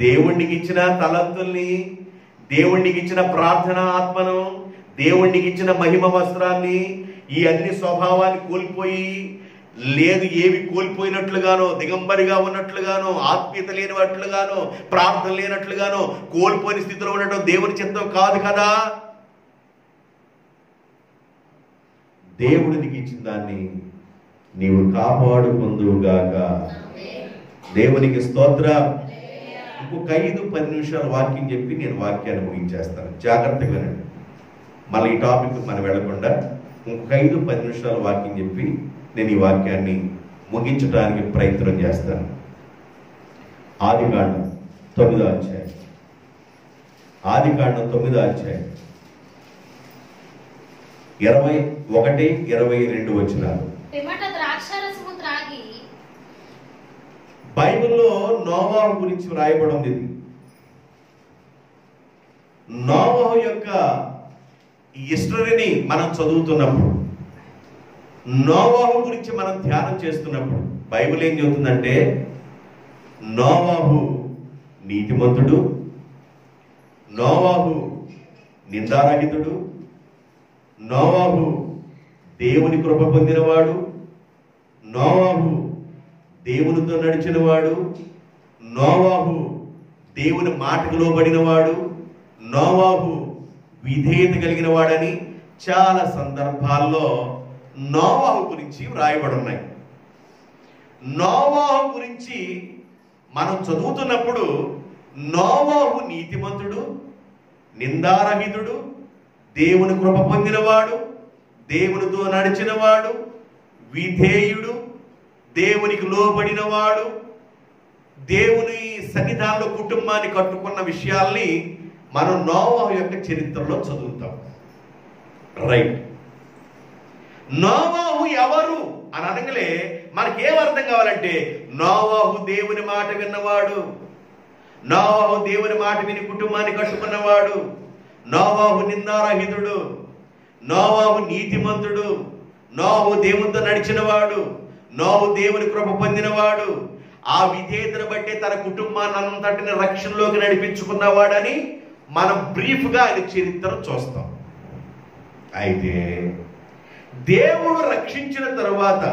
దేవుడికి ఇచ్చిన తలంతుల్ని, దేవుడికి ఇచ్చిన ప్రార్థన ఆత్మను, దేవుడికి ఇచ్చిన మహిమ వస్త్రాన్ని, ఈ అన్ని స్వభావాన్ని కోల్పోయి లేదు ఏమి కోల్పోయినట్లుగానో, దిగంబరిగా ఉన్నట్లుగానో, ఆత్మీయత లేనట్లుగానో, ప్రార్థన లేనట్లుగానో, కోల్పోయిన స్థితిలో ఉండటం దేవుని చిత్తం కాదు కదా. దేవుడు నీకు ఇచ్చిన దాన్ని నీవు కాపాడు పొందువుగాక. దేవునికి స్తోత్రం. ఇంకొక 5-10 నిమిషాలు వాక్యం చెప్పి నేను వాక్యాన్ని ముగించేస్తాను. జాగ్రత్తగా వినండి. మళ్ళీ ఈ టాపిక్ మనం వెళ్లకుండా ఇంకొక 5-10 నిమిషాలు వాక్యం చెప్పి నేను ఈ వాక్యాన్ని ముగించడానికి ప్రయత్నం చేస్తాను. ఆదికాండం 9వ అధ్యాయం. ఆదికాండం 9వ అధ్యాయం 21-22 వచనాలు. బైబిల్లో నోవాహు గురించి వ్రాయబడి ఉంది. నోవాహు యొక్క హిస్టరీని మనం చదువుతున్నప్పుడు, నోవాహు గురించి మనం ధ్యానం చేస్తున్నప్పుడు బైబిల్ ఏం చెబుతుందంటే, నోవాహు నీతిమంతుడు, నోవాహు నిందారహితుడు, నోవాహు దేవుని కృప పొందినవాడు, నోవాహు దేవునితో నడిచినవాడు, నోవాహు దేవుని మాటకు లోబడినవాడు, నోవాహు విధేయత కలిగిన వాడని చాలా సందర్భాల్లో నోవాహు గురించి వ్రాయబడి ఉన్నాయి. నోవాహు గురించి మనం చదువుతున్నప్పుడు నోవాహు నీతిమంతుడు, నిందారహితుడు, దేవుని కృప పొందినవాడు, దేవునితో నడిచినవాడు, విధేయుడు, దేవునికి లోబడినవాడు, దేవుని సన్నిధానంలో కుటుంబాన్ని కట్టుకున్న విషయాల్ని మనం నోవాహు యొక్క చరిత్రలో చదువుతాం. రైట్. నోవాహు ఎవరు అని అనగలే మనకేం అర్థం కావాలంటే, నోవాహు దేవుని మాట విన్నవాడు, నోవాహు దేవుని మాట విని కుటుంబాన్ని కట్టుకున్నవాడు, నోవాహు నిందారహితుడు, నోవాహు నీతిమంతుడు, నోవాహు దేవునితో నడిచినవాడు, నోవాహు దేవుని కృప పొందినవాడు, ఆ విధేయతను బట్టి తన కుటుంబాన్ని అంతటిని రక్షణలోకి నడిపించుకున్నవాడని మనం బ్రీఫ్గా ఆయన చరిత్ర చూస్తాం. అయితే దేవుడు రక్షించిన తరువాత,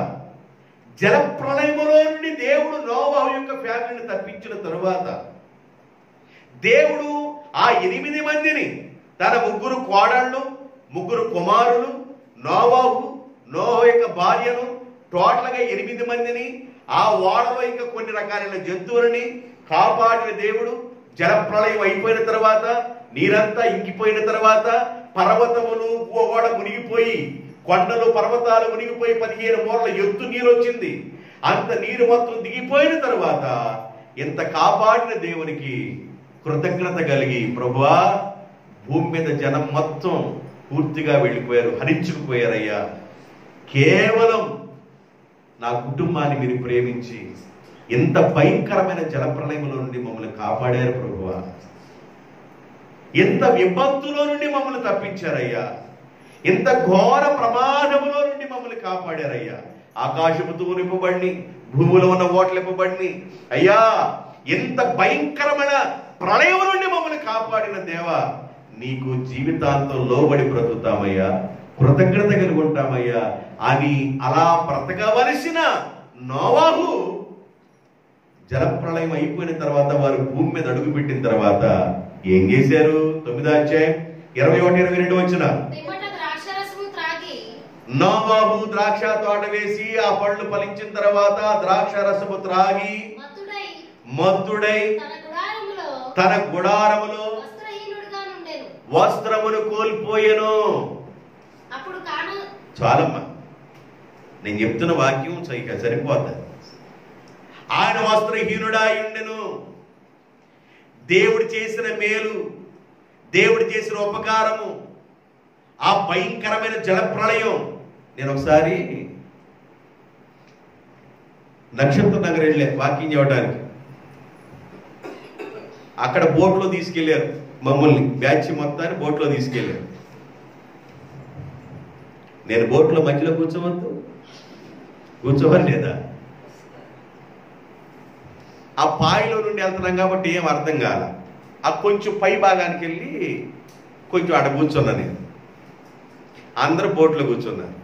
జలప్రళయములో నుండి దేవుడు నోవాహు యొక్క ఫ్యామిలీని తప్పించిన తరువాత, దేవుడు ఆ 8 మందిని, తన 3 కోడళ్ళు, 3 కుమారులు, నోవాహు, నోవాహు యొక్క భార్యను, టోటల్గా 8 మందిని, ఆ ఓడలో ఇంకా కొన్ని రకాలైన జంతువులని కాపాడిన దేవుడు. జలప్రళయం అయిపోయిన తర్వాత, నీరంతా ఇంకిపోయిన తర్వాత, పర్వతములు ఓడ మునిగిపోయి, కొండలు పర్వతాలు మునిగిపోయి 15 మూరల ఎత్తు నీరు వచ్చింది. అంత నీరు మొత్తం దిగిపోయిన తర్వాత ఇంత కాపాడిన దేవునికి కృతజ్ఞత కలిగి, ప్రభువా భూమి మీద జనం మొత్తం పూర్తిగా వెళ్ళిపోయారు, హరించుకుపోయారయ్యా, కేవలం నా కుటుంబాన్ని మీరు ప్రేమించి ఎంత భయంకరమైన జలప్రళయంలో నుండి మమ్మల్ని కాపాడారు ప్రభువా, ఎంత విపత్తులో నుండి మమ్మల్ని తప్పించారయ్యా, ఎంత ఘోర ప్రమాదములో నుండి మమ్మల్ని కాపాడారయ్యా, ఆకాశము తూనిపబడి భూమిలో ఉన్న ఓట్లిప్పబడి అయ్యా, ఎంత భయంకరమైన ప్రళయం నుండి మమ్మల్ని కాపాడిన దేవా, నీకు జీవితాంతం లోబడి బ్రతుకుతామయ్యా, కృతజ్ఞత కలిగి ఉంటామయ్యా అని అలా బ్రతకవలసిన నోవాహు జలప్రళయం అయిపోయిన తర్వాత, వారు భూమి మీద అడుగు పెట్టిన తర్వాత ఏం చేశారు? 9వ అధ్యాయం 21-22 వచ్చిన, నోవాహు ద్రాక్ష తోట వేసి ఆ పళ్ళు ఫలించిన తర్వాత ద్రాక్ష రసము త్రాగి మత్తుడై తన గుడారములో వస్త్రమును కోల్పోయెను. చాలమ్మా, నేను చెప్తున్న వాక్యం సరిపోద్ది. ఆయన వస్త్రహీనుడాయి ఉండెను. దేవుడు చేసిన మేలు, దేవుడు చేసిన ఉపకారము, ఆ భయంకరమైన జలప్రళయం. నేను ఒకసారి నక్షత్ర నగర్ వెళ్ళే వాకింగ్ చేయడానికి, అక్కడ బోట్లో తీసుకెళ్లారు మమ్మల్ని, బ్యాచ్ మొత్తాన్ని బోట్లో తీసుకెళ్లారు. నేను బోట్లో మధ్యలో కూర్చోవని లేదా, ఆ పాయిలో నుండి వెళ్తున్నాం కాబట్టి ఏం అర్థం కాల. ఆ కొంచెం పై భాగానికి వెళ్ళి కొంచెం అక్కడ కూర్చున్నా. నేను అందరూ బోట్లో కూర్చున్నారు.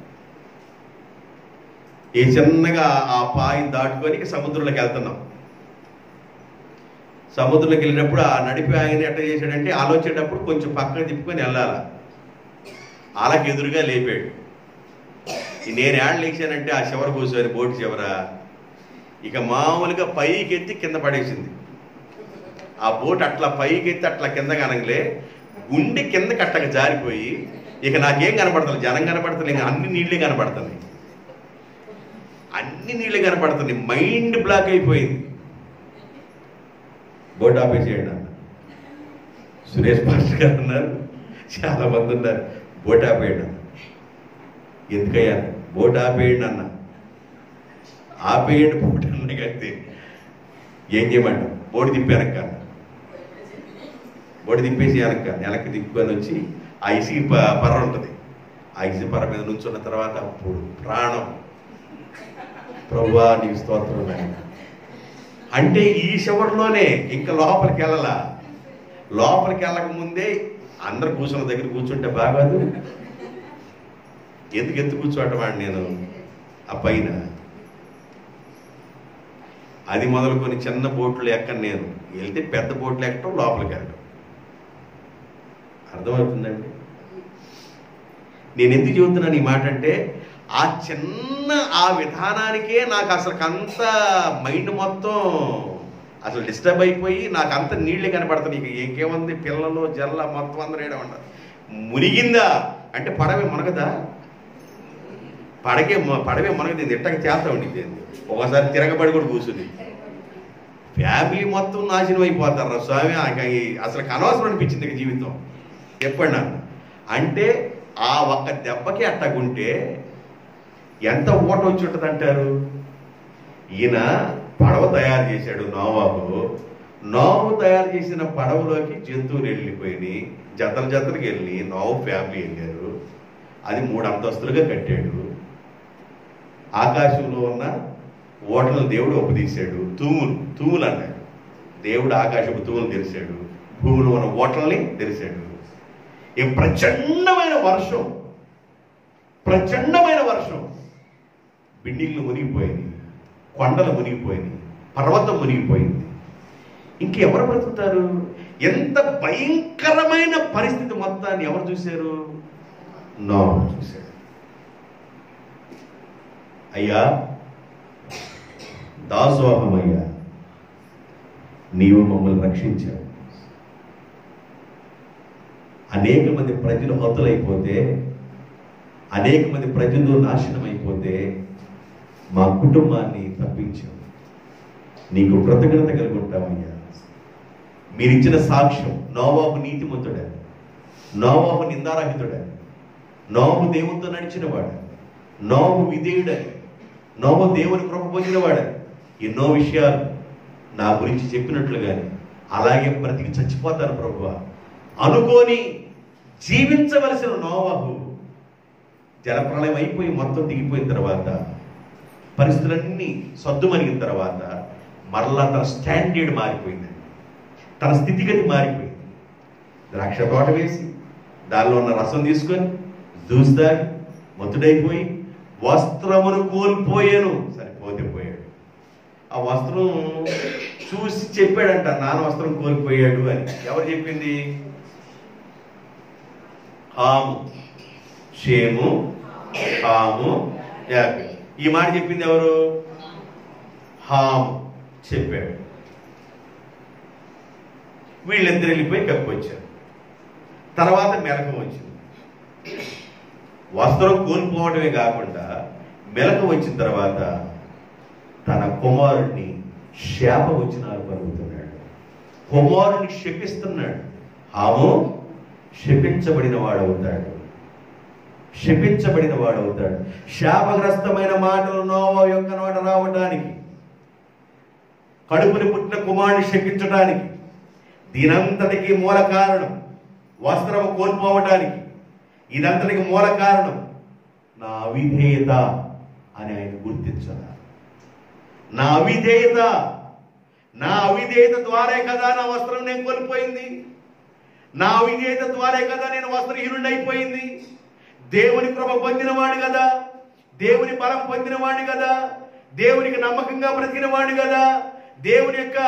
ఈ చిన్నగా ఆ పాయిని దాటుకొని సముద్రంలోకి వెళ్తున్నాం. సముద్రంలోకి వెళ్ళినప్పుడు ఆ నడిపి ఆయన ఎట్లా చేశాడంటే ఆలోచేటప్పుడు కొంచెం పక్కన తిప్పుకొని వెళ్ళాల. అలాగే ఎదురుగా లేపాడు. నేను ఏడ లేచానంటే ఆ చివర కూర్చొని బోటు చివర ఇక మామూలుగా పైకి ఎత్తి కింద పడేసింది. ఆ బోట్ అట్లా పైకి ఎత్తి అట్లా కింద కనగలే గుండె కింద కట్టక జారిపోయి ఇక నాకేం కనపడతాను, జనం కనపడతాను, ఇంకా అన్ని నీళ్ళే కనపడుతున్నాయి, అన్ని నీళ్ళే కనపడుతున్నాయి. మైండ్ బ్లాక్ అయిపోయింది. బోట్ ఆపేసేయండి అన్న. సురేష్ మాస్టర్ గారు ఉన్నారు, చాలా మంది ఉన్నారు. బోట్ ఆపేయండి అన్న. ఎందుకయ్యా? బోట్ ఆపేయండి అన్న. ఆపేయండి బోట్ అన్న కడితే ఏం చేయమంట? బోటు తిప్పానక్క. బోటు తిప్పేసి వెనక్కి తిప్పుకొని వచ్చి ఆ ఇసిగి పర్ర ఉంటుంది. ఆ ఇసిగి పర్ర మీద నుంచున్న తర్వాత అప్పుడు ప్రాణం, ప్రభువా నీకు స్తోత్రం అంటే ఈ శివర్లోనే ఇంకా లోపలికి వెళ్ళాల. లోపలికి వెళ్ళక ముందే అందరు కూర్చున్న దగ్గర కూర్చుంటే బాగాదు. ఎందుకు ఎత్తు కూర్చోటం నేను ఆ పైన? అది మొదలుకొని చిన్న బోట్లు ఎక్కను నేను, వెళ్తే పెద్ద బోట్లు ఎక్కడం, లోపలికి వెళ్ళడం. అర్థమవుతుందండి? నేను ఎందుకు చెబుతున్నాను ఈ మాట అంటే ఆ చిన్న ఆ విధానానికే నాకు అసలు అంత మైండ్ మొత్తం అసలు డిస్టర్బ్ అయిపోయి నాకు అంత నీళ్ళే కనపడుతుంది. ఇక ఇంకేముంది, పిల్లలు జల్ల మొత్తం అందరూ ఏడా ఉండదు. మునిగిందా అంటే పడవే మునగదా? పడవే మునగది. ఎట్టక చేస్తా ఉండిద్ది. ఒకసారి తిరగబడి కూడా కూర్చుంది. ఫ్యామిలీ మొత్తం నాశనం అయిపోతారు స్వామి. అసలు అనవసరం అనిపించింది ఇక జీవితం. చెప్పండి నాకు. అంటే ఆ ఒక్క దెబ్బకి అట్టగుంటే ఎంత ఓట వచ్చి ఉంటుంది అంటారు? ఈయన పడవ తయారు చేశాడు నోవాహు. నోవాహు తయారు చేసిన పడవలోకి జంతువులు వెళ్ళిపోయినాయి, జతలకు వెళ్ళి నోవాహు ఫ్యామిలీ వెళ్ళారు. అది 3 అంతస్తులుగా కట్టాడు. ఆకాశంలో ఉన్న ఓటలను దేవుడు ఒప్పదీశాడు. తూములు అన్నాడు. దేవుడు ఆకాశపు తూములు తెరిచాడు, భూమిలో ఉన్న ఓటల్ని తెరిచాడు. ఈ ప్రచండమైన వర్షం, బిల్డింగ్లు మునిగిపోయింది, కొండలు మునిగిపోయింది, పర్వతం మునిగిపోయింది. ఇంకెవరు బ్రతుకుతారు? ఎంత భయంకరమైన పరిస్థితి మొత్తాన్ని ఎవరు చూశారు? నోవాహు చూశాడు. అయ్యా దాసోహమయ్యా, నీవు మమ్మల్ని రక్షించావు. అనేక మంది ప్రజలు హతులైపోతే, అనేక మంది ప్రజలు నాశనం అయిపోతే మా కుటుంబాన్ని తప్పించావు. నీకు కృతజ్ఞత కలిగి ఉంటామయ్యా. మీరిచ్చిన సాక్ష్యం, నోవాహు నీతిమంతుడని, నోవాహు నిందారహితుడని, నోవాహు దేవునితో నడిచినవాడు, నోవాహు విధేయుడని, నోవాహు దేవుని కృప పొందినవాడని ఎన్నో విషయాలు నా గురించి చెప్పినట్లుగానే అలాగే బ్రతికి చచ్చిపోతాను ప్రభువా అనుకోని జీవించవలసిన నోవాహు జలప్రళయం అయిపోయి మొత్తం దిగిపోయిన తర్వాత, పరిస్థితులన్నీ సద్దుమరిగిన తర్వాత మరలా తన స్టాండర్డ్ మారిపోయింది, తన స్థితిగతి మారిపోయింది. ద్రాక్ష తోట వేసి దానిలో ఉన్న రసం తీసుకొని దూస్తాగి మత్తుడైపోయి వస్త్రమును కోల్పోయాను. సరిపోతే పోయాడు. ఆ వస్త్రం చూసి చెప్పాడంట, నాన్న వస్త్రం కోల్పోయాడు అని. ఎవరు చెప్పింది? హాము, షేము, హాము, యాపెతు. ఈ మాట చెప్పింది ఎవరు? హాము చెప్పాడు. వీళ్ళిద్దరు వెళ్ళిపోయి కప్పికొచ్చారు. తర్వాత మెలకం వచ్చింది. వస్త్రం కోల్పోవడమే కాకుండా మెలక వచ్చిన తర్వాత తన కుమారుడిని శాపవచనాలు పలుకుతున్నాడు, కుమారుడిని శపిస్తున్నాడు. హాము శపించబడిన వాడవుతాడు, శపించబడిన వాడవుతాడు. శాపగ్రస్తమైన మాటలు నోవాహు యొక్క నోట రావడానికి, కడుపుని పుట్టిన కుమారుని శపించడానికి, దీనంతటికి మూల కారణం వస్త్రము కోల్పోవటానికి, ఇదంతటికి మూల కారణం నా అవిధేయత అని ఆయన గుర్తించాలి. నా అవిధేయత ద్వారే కదా నా వస్త్రం నేను కోల్పోయింది, నా అవిధేయత ద్వారే కదా నేను వస్త్రహీనుడైపోయింది. దేవుని కృప పొందినవాడు కదా, దేవుని బలం పొందిన వాడిని కదా, దేవునికి నమ్మకంగా బ్రతికిన వాడిని కదా, దేవుని యొక్క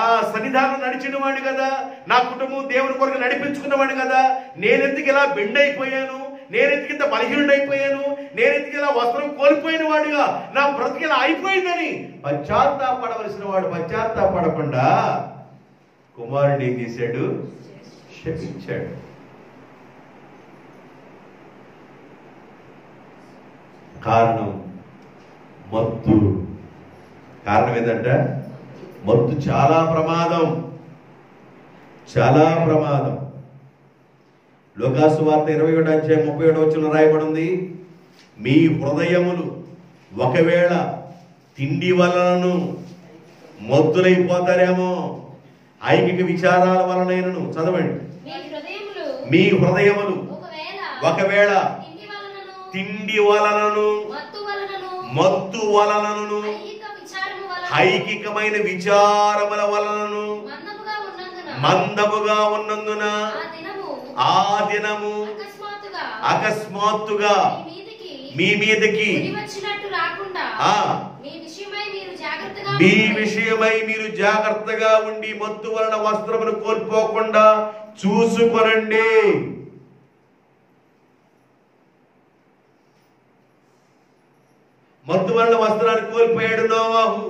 ఆ సన్నిధానం నడిచిన వాడిని కదా, నా కుటుంబం దేవుని కొరకు నడిపించుకున్నవాడిని కదా, నేనెందుకు ఇలా బెండ్ అయిపోయాను, నేనెందుకు ఇంత బలహీనుడైపోయాను, నేనెందుకు ఇలా వస్త్రం కోల్పోయిన వాడిగా నా బ్రతికి ఇలా అయిపోయిందని పశ్చాత్తాపడవలసిన వాడు పశ్చాత్తాపడకుండా కుమారుడు ఏం చేశాడు? శపించాడు. కారణం మత్తు. కారణం ఏంటంట? మత్తు చాలా ప్రమాదం, చాలా ప్రమాదం. లోకాసు వార్త 21:37 రాయబడి ఉంది, మీ హృదయములు ఒకవేళ తిండి వలనను మత్తులైపోతారేమో, ఐకిక విచారాల వలనైనను. చదవండి. మీ హృదయములు ఒకవేళ తిండి వలనను మత్తు వలనను ఐకికమైన విచారముల వలనను మందముగా ఉన్నందున ఆ దినము అకస్మాత్తుగా మీ మీదకి మీ విషయమై మీరు జాగ్రత్తగా ఉండి మత్తు వలన వస్త్రమును కోల్పోకుండా చూసుకొనండి. మత్తు వలన వస్త్రాన్ని కోల్పోయాడు నోవాహు.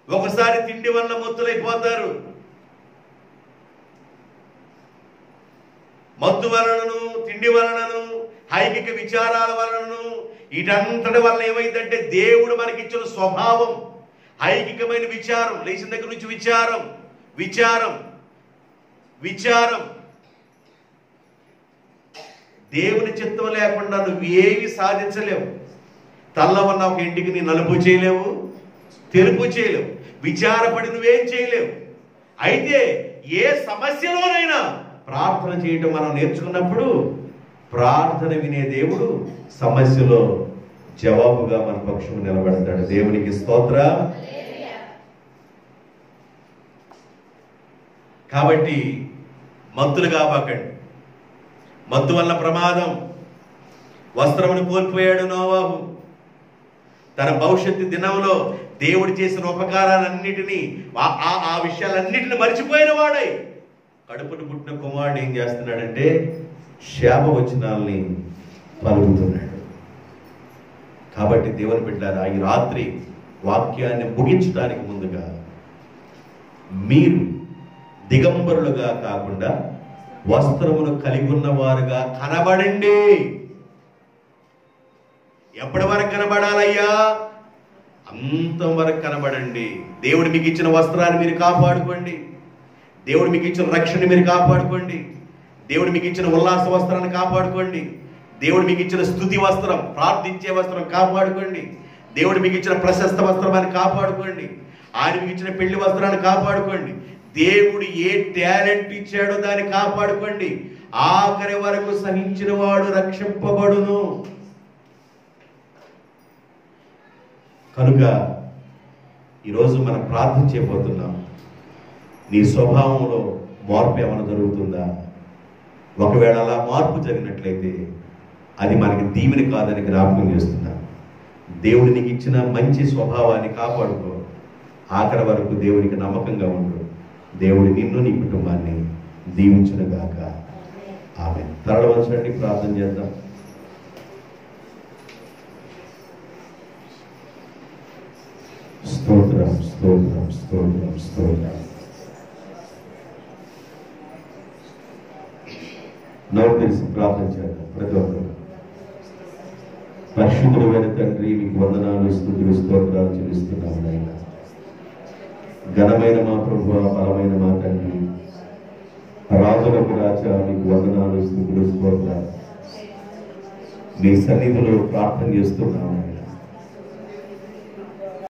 ఒకసారి తిండి వలన మత్తులైపోతారు. మత్తు వలనను, తిండి వలనను, ఐకిక విచారాల వలనను, వీటంతటి వలన ఏమైందంటే దేవుడు మనకిచ్చిన స్వభావం ఐకికమైన విచారం. లేచిన దగ్గర నుంచి విచారం విచారం విచారం. దేవుని చిత్తం లేకుండా నువ్వు ఏమి సాధించలేవు. తల్లవన్న ఒక ఇంటికి నీ నలుపు చేయలేవు, తెలుపు చేయలేవు, విచారపడి నువ్వేం చేయలేవు. అయితే ఏ సమస్యలోనైనా ప్రార్థన చేయటం మనం నేర్చుకున్నప్పుడు ప్రార్థన వినే దేవుడు సమస్యలో జవాబుగా మన పక్షం నిలబడతాడు. దేవునికి స్తోత్ర. కాబట్టి మత్తులు కాపాకండి. మత్తు వల్ల ప్రమాదం. వస్త్రమును కోల్పోయాడు నోవాహు. తన భవిష్యత్తు దినంలో దేవుడు చేసిన ఉపకారాలన్నిటినీ ఆ విషయాలన్నిటిని మర్చిపోయిన వాడై కడుపును పుట్టిన కుమారుడు ఏం చేస్తున్నాడంటే శాపవచనాల్ని పలుకుతున్నాడు. కాబట్టి దేవుని బిడ్డలారా, ఈ రాత్రి వాక్యాన్ని ముగించడానికి ముందుగా మీరు దిగంబరులుగా కాకుండా వస్త్రమును కలిగి ఉన్న వారుగా కనబడండి. ఎప్పటి వరకు కనబడాలయ్యా? అంతవరకు కనబడండి. దేవుడు మీకు ఇచ్చిన వస్త్రాన్ని మీరు కాపాడుకోండి. దేవుడు మీకు ఇచ్చిన రక్షణ మీరు కాపాడుకోండి. దేవుడు మీకు ఇచ్చిన ఉల్లాస వస్త్రాన్ని కాపాడుకోండి. దేవుడు మీకు ఇచ్చిన స్తుతి వస్త్రం, ప్రార్థించే వస్త్రం కాపాడుకోండి. దేవుడు మీకు ఇచ్చిన ప్రశస్త వస్త్రాన్ని కాపాడుకోండి. ఆయన మీకు ఇచ్చిన పెళ్లి వస్త్రాన్ని కాపాడుకోండి. దేవుడు ఏ టాలెంట్ ఇచ్చాడో దాన్ని కాపాడుకోండి. ఆఖరి వరకు సహించిన వాడు రక్షింపబడును. కనుక ఈరోజు మనం ప్రార్థన చేయబోతున్నాం. నీ స్వభావంలో మార్పు ఏమైనా జరుగుతుందా? ఒకవేళ అలా మార్పు జరిగినట్లయితే అది మనకి దీవెన కాదని జ్ఞాపకం చేస్తున్నా. దేవుడు నీకు ఇచ్చిన మంచి స్వభావాన్ని కాపాడుకో. ఆఖరి వరకు దేవునికి నమ్మకంగా ఉండు. దేవుడు నిన్ను, నీ కుటుంబాన్ని దీవించునుగాక. ఆమేన్. తరలవలసండి, ప్రార్థన చేద్దాం. స్తోత్రం స్తోత్రం స్తోత్రం స్తోత్రం. నోరు తెలిసి ప్రార్థన చేద్దాం ప్రతి ఒక్కరు. పరిశుద్ధుడైన తండ్రి, మీకు వందనాలు, స్తుతులు, స్తోత్రాలు చెల్లిస్తున్నాము నాయన. ఘనమైన మా ప్రభువా, బలమైన మా తండ్రి, రాజులకు రాజా, మీకు వందనాలు, స్తుతులు, స్తోత్రాలు. మీ సన్నిధిలో ప్రార్థన చేస్తున్నాము నాయన.